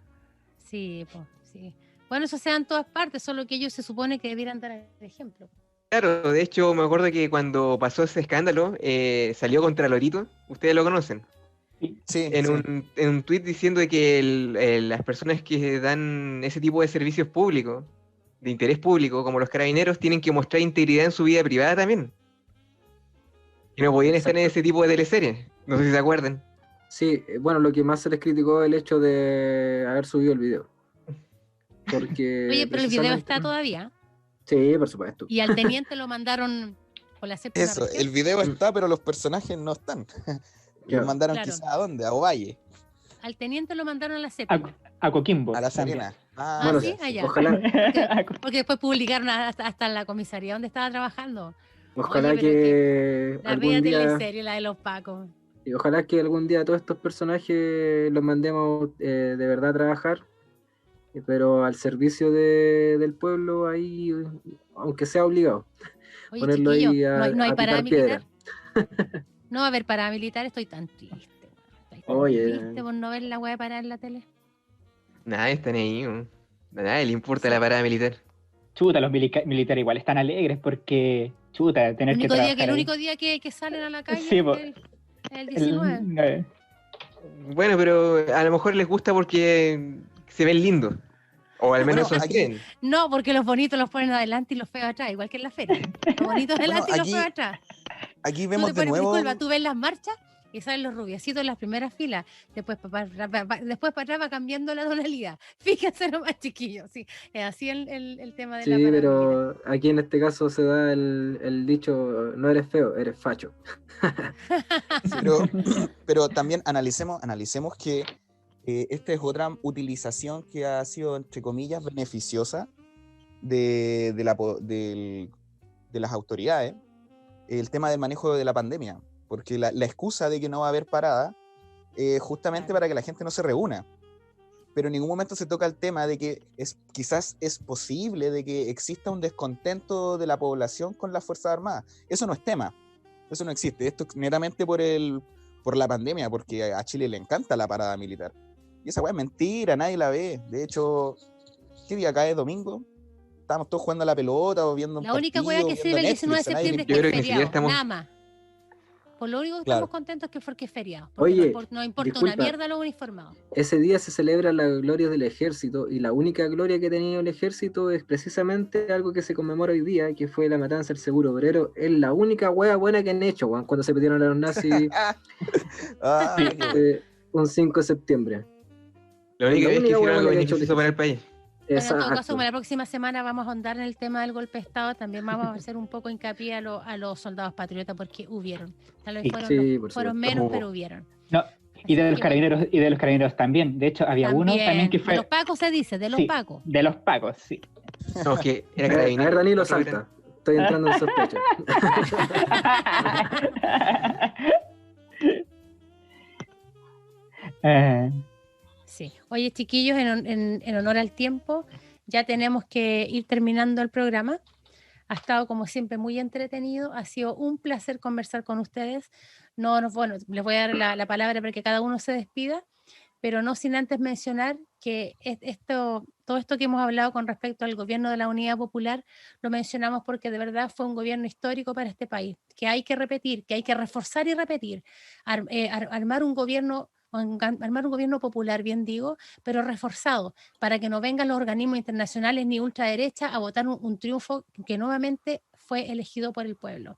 Sí, pues, sí. Bueno, eso se da en todas partes, solo que ellos se supone que debieran dar el ejemplo. Claro, de hecho me acuerdo que cuando pasó ese escándalo, salió contra Lorito, ustedes lo conocen, Sí, en sí. un tuit diciendo de que las personas que dan ese tipo de servicios públicos, de interés público, como los carabineros, tienen que mostrar integridad en su vida privada también. Y no podían estar en Exacto. ese tipo de teleseries, no sé si se acuerdan. Sí, bueno, lo que más se les criticó es el hecho de haber subido el video. Porque Oye, pero el video precisamente- está todavía. Sí, por supuesto. Y al teniente lo mandaron por la séptima Eso, región. el video está, pero los personajes no están. Claro. Los mandaron Claro. quizás a dónde, a Ovalle, Al teniente lo mandaron a la séptima. A Coquimbo. a La también. Serena. Bueno, ¿sí? Ah, ya. Ojalá, Porque después publicaron hasta en la comisaría donde estaba trabajando. ojalá Oye, pero que La algún ría día, teleserie, la de los Pacos. y ojalá que algún día todos estos personajes los mandemos de verdad a trabajar, pero al servicio del pueblo ahí, aunque sea obligado. Oye, Ponerlo chiquillo, ahí no hay a picar paramilitar. piedra. No va a haber paramilitar, estoy tan triste. Weón. Estoy tan Oye. triste por no ver la weá parada en la tele. Nadie está ni ahí, ¿no? A nadie le importa la parada militar. Chuta, los militares igual están alegres porque, chuta, tener que trabajar El ahí. único día que salen a la calle. Sí, po. es El 19. Bueno, pero a lo mejor les gusta porque se ven lindos. O al menos Bueno, eso creen. No, porque los bonitos los ponen adelante y los feos atrás, igual que en la feria. Los bonitos adelante y los feos atrás. Aquí Tú vemos te de pones, nuevo. disculpa, tú ves las marchas y salen los rubiecitos en las primeras filas. Después después para atrás va cambiando la tonalidad. Fíjense nomás, chiquillos. Sí, es así el tema de la Sí, parabilidad. pero aquí en este caso se da el dicho, no eres feo, eres facho. Pero también analicemos que esta es otra utilización que ha sido, entre comillas, beneficiosa de las autoridades, el tema del manejo de la pandemia, porque la excusa de que no va a haber parada justamente Claro. para que la gente no se reúna, pero en ningún momento se toca el tema de que quizás es posible de que exista un descontento de la población con las Fuerzas Armadas. Eso no es tema, eso no existe, esto es netamente por la pandemia, porque a Chile le encanta la parada militar. Y esa weá es mentira, nadie la ve. De hecho, ¿qué día cae? ¿Domingo? Estábamos todos jugando a la pelota o viendo un La única partido, hueá que viendo sirve el 19 de Netflix, a nadie le septiembre es Yo que es creo que ni siquiera feriado, estamos. nada más. Por lo único que Claro. estamos contentos es que porque es feriado. Porque Oye, no importa disculpa. una mierda los uniformados. Ese día se celebra la gloria del ejército y la única gloria que ha tenido el ejército es precisamente algo que se conmemora hoy día, que fue la matanza del seguro obrero. Es la única wea buena que han hecho, weón, cuando se metieron a los nazis Ah, qué bueno. un 5 de septiembre. La única La vez que única hicieron hueá algo que ha hecho el beneficioso para el país. Bueno, en todo caso, Exacto. como la próxima semana vamos a ahondar en el tema del golpe de Estado, también vamos a hacer un poco hincapié a los soldados patriotas porque hubieron. Tal vez Sí. fueron, Sí, por fueron supuesto. menos, Hubo. pero hubieron. No, y de Así los que, carabineros, y de los carabineros también. De hecho, había uno también que de fue. los pacos se dice, de los Sí, pacos. de los pacos, sí. No, es que era A ver, carabinero. Danilo, otro era- salta. Estoy entrando en sospecha. Eh, Sí. Oye, chiquillos, en honor al tiempo, ya tenemos que ir terminando el programa. Ha estado, como siempre, muy entretenido. Ha sido un placer conversar con ustedes. Bueno, les voy a dar la palabra para que cada uno se despida, pero no sin antes mencionar que todo esto que hemos hablado con respecto al gobierno de la Unidad Popular, lo mencionamos porque de verdad fue un gobierno histórico para este país, que hay que repetir, que hay que reforzar y repetir, armar un gobierno popular, bien digo, pero reforzado, para que no vengan los organismos internacionales ni ultraderecha a votar un triunfo que nuevamente fue elegido por el pueblo.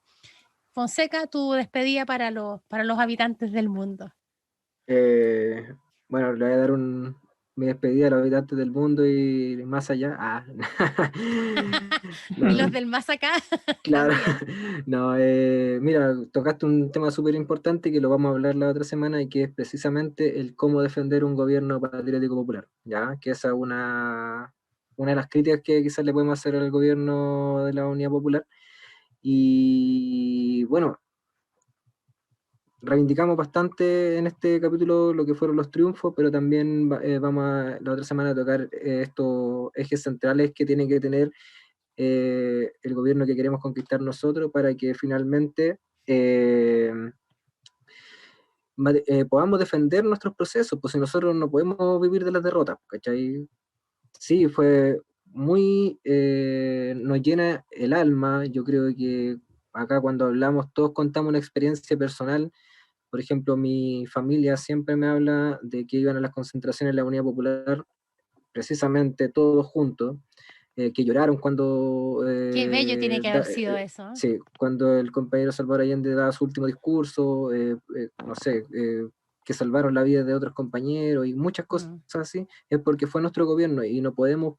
Fonseca, tu despedida para los habitantes del mundo. Bueno, le voy a dar mi despedida a los habitantes del mundo y más allá. No, Y los del más acá. claro. También. No, mira, tocaste un tema súper importante que lo vamos a hablar la otra semana y que es precisamente el cómo defender un gobierno patriótico popular, ¿ya? Que esa es una de las críticas que quizás le podemos hacer al gobierno de la Unidad Popular. Y bueno, reivindicamos bastante en este capítulo lo que fueron los triunfos, pero también vamos la otra semana a tocar estos ejes centrales que tiene que tener el gobierno que queremos conquistar nosotros para que finalmente podamos defender nuestros procesos, pues si nosotros no podemos vivir de las derrotas, ¿cachai? Sí, fue muy, nos llena el alma, yo creo que acá cuando hablamos todos contamos una experiencia personal. Por ejemplo, mi familia siempre me habla de que iban a las concentraciones de la Unidad Popular, precisamente todos juntos, que lloraron cuando... Qué bello tiene que haber sido eso. Sí, cuando el compañero Salvador Allende daba su último discurso, no sé, que salvaron la vida de otros compañeros y muchas cosas así, es porque fue nuestro gobierno y no podemos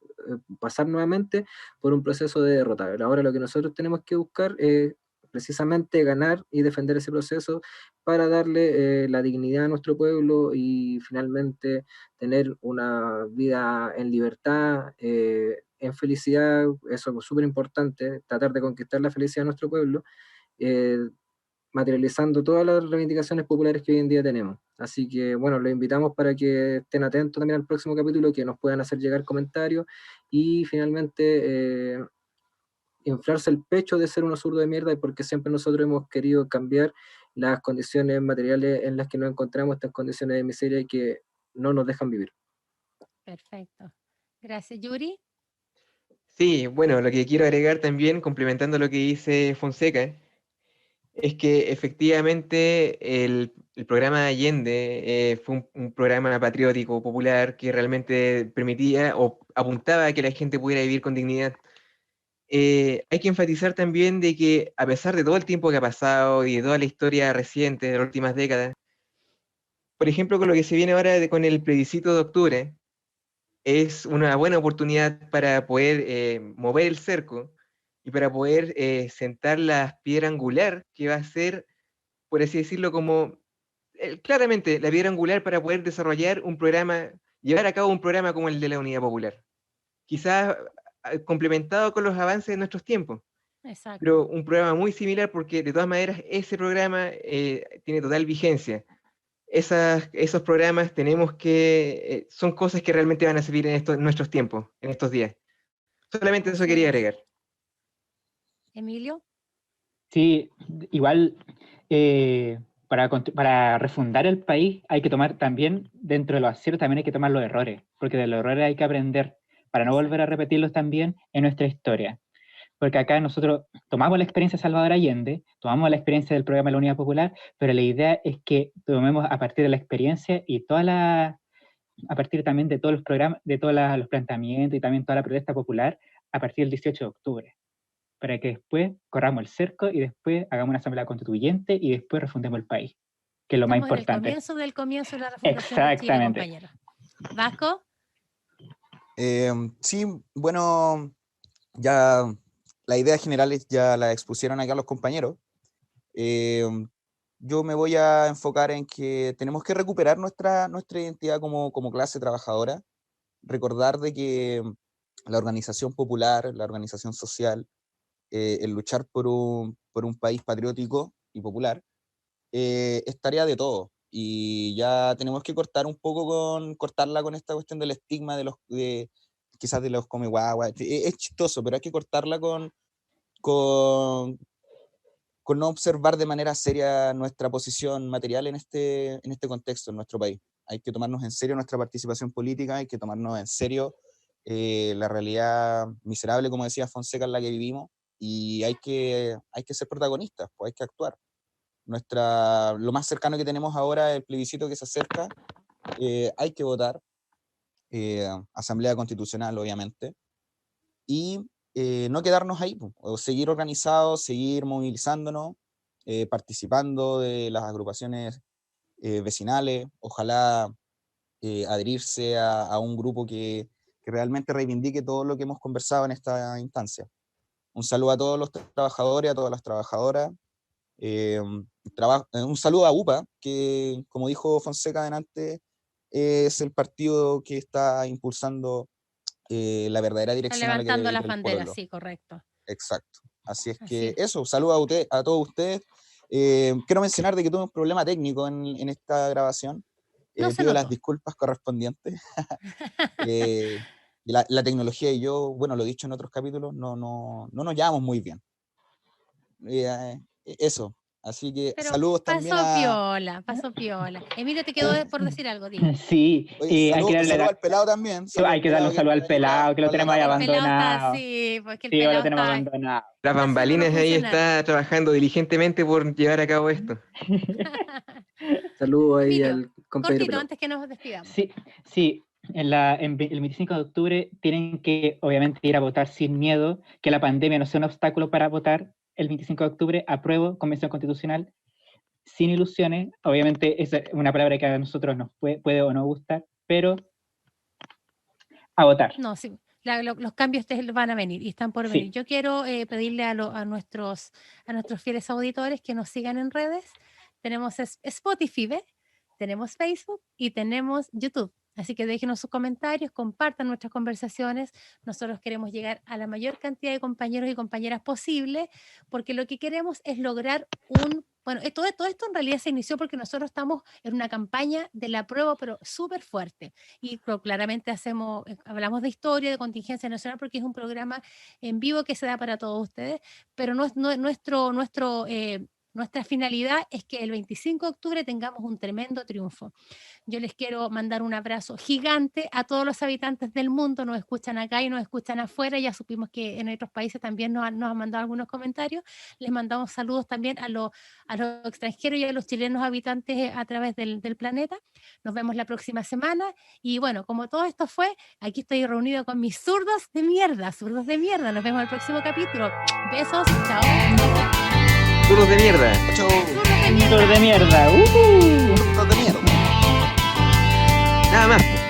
pasar nuevamente por un proceso de derrota. Ahora lo que nosotros tenemos que buscar es precisamente ganar y defender ese proceso para darle la dignidad a nuestro pueblo y finalmente tener una vida en libertad, en felicidad. Eso es súper importante, tratar de conquistar la felicidad de nuestro pueblo, materializando todas las reivindicaciones populares que hoy en día tenemos. Así que, bueno, los invitamos para que estén atentos también al próximo capítulo, que nos puedan hacer llegar comentarios y finalmente inflarse el pecho de ser unos zurdos de mierda, porque siempre nosotros hemos querido cambiar las condiciones materiales en las que nos encontramos, estas condiciones de miseria y que no nos dejan vivir. Perfecto. Gracias, Yuri. Sí, bueno, lo que quiero agregar también, complementando lo que dice Fonseca, es que efectivamente el programa de Allende fue un programa patriótico, popular, que realmente permitía o apuntaba a que la gente pudiera vivir con dignidad. Hay que enfatizar también de que a pesar de todo el tiempo que ha pasado y de toda la historia reciente de las últimas décadas, por ejemplo, con lo que se viene ahora con el plebiscito de octubre, es una buena oportunidad para poder mover el cerco y para poder sentar la piedra angular que va a ser, por así decirlo, como claramente la piedra angular para poder desarrollar un programa, llevar a cabo un programa como el de la Unidad Popular. Quizás complementado con los avances de nuestros tiempos, Exacto. pero un programa muy similar porque de todas maneras ese programa tiene total vigencia. Esos programas tenemos que, son cosas que realmente van a servir en nuestros tiempos, en estos días. Solamente eso Así quería es. agregar. Emilio. Sí, igual para refundar el país hay que tomar también, dentro de los aciertos, también hay que tomar los errores, porque de los errores hay que aprender para no volver a repetirlos también en nuestra historia. Porque acá nosotros tomamos la experiencia de Salvador Allende, tomamos la experiencia del programa de la Unidad Popular, pero la idea es que tomemos a partir de la experiencia y a partir también de todos los programas, de todos los planteamientos y también toda la protesta popular a partir del 18 de octubre, para que después corramos el cerco y después hagamos una asamblea constituyente y después refundemos el país, que es lo más Estamos en el importante. comienzo de la refundación de Chile, Exactamente. compañeros. ¿Vasco? Sí, bueno, ya la idea general ya la expusieron acá los compañeros. Yo me voy a enfocar en que tenemos que recuperar nuestra identidad como clase trabajadora, recordar de que la organización popular, la organización social, el luchar por un país patriótico y popular, es tarea de todos. Y ya tenemos que cortar un poco cortarla con esta cuestión del estigma quizás de los come guagua. Es chistoso, pero hay que cortarla con, con no observar de manera seria nuestra posición material en este contexto, en nuestro país. Hay que tomarnos en serio nuestra participación política, hay que tomarnos en serio la realidad miserable, como decía Fonseca, en la que vivimos, y hay que ser protagonistas, pues hay que actuar. Lo más cercano que tenemos ahora es el plebiscito que se acerca, hay que votar, Asamblea Constitucional, obviamente, y no quedarnos ahí, pues, o seguir organizados, seguir movilizándonos, participando de las agrupaciones vecinales, ojalá adherirse a un grupo que realmente reivindique todo lo que hemos conversado en esta instancia. Un saludo a todos los trabajadores, a todas las trabajadoras. Un saludo a UPA, que como dijo Fonseca adelante, es el partido que está impulsando la verdadera Está dirección a la que levantando debe las ir el banderas, pueblo. sí, correcto. Exacto. Así es Así que es. eso, saludo a todos ustedes. Quiero mencionar de que tuve un problema técnico en esta grabación. No se Pido las notó. disculpas correspondientes. Y la tecnología y yo, bueno, lo he dicho en otros capítulos, no nos llevamos muy bien. Eso. Así que Pero saludos también pasó a... piola, pasó piola. Emilio, te quedó por decir algo, dime. Sí, Oye, hay que darle saludos al pelado también. Saludos hay al que darle pelado un que no saludo ha al venido pelado, que lo toda la tenemos ahí tarde. El pelado está abandonado. así, pues que el Sí, lo pelado tenemos está abandonado. Las haciéndonos bambalinas ahí funcionar. está trabajando diligentemente por llevar a cabo esto. Saludos ahí Emilio, al compañero cortito, pelado. antes que nos despidamos. Sí, sí. El 25 de octubre tienen que, obviamente, ir a votar sin miedo, que la pandemia no sea un obstáculo para votar. El 25 de octubre apruebo Convención Constitucional sin ilusiones. Obviamente, esa es una palabra que a nosotros nos puede o no gustar, pero a votar. No, sí, los cambios van a venir y están por venir. Sí. Yo quiero pedirle a nuestros fieles auditores que nos sigan en redes. Tenemos Spotify, ¿ve? Tenemos Facebook y tenemos YouTube. Así que déjenos sus comentarios, compartan nuestras conversaciones. Nosotros queremos llegar a la mayor cantidad de compañeros y compañeras posible, porque lo que queremos es lograr bueno, todo esto en realidad se inició porque nosotros estamos en una campaña de la prueba, pero súper fuerte. Y claramente hablamos de historia, de contingencia nacional, porque es un programa en vivo que se da para todos ustedes, pero nuestro Nuestra finalidad es que el 25 de octubre tengamos un tremendo triunfo. Yo les quiero mandar un abrazo gigante a todos los habitantes del mundo, nos escuchan acá y nos escuchan afuera, ya supimos que en otros países también nos han mandado algunos comentarios, les mandamos saludos también a los extranjeros y a los chilenos habitantes a través del planeta. Nos vemos la próxima semana y bueno, como todo esto fue, aquí estoy reunido con mis zurdos de mierda, nos vemos en el próximo capítulo. Besos, chao. Zurdos de mierda. Chau. Zurdos de mierda. Zurdos de mierda. Nada más.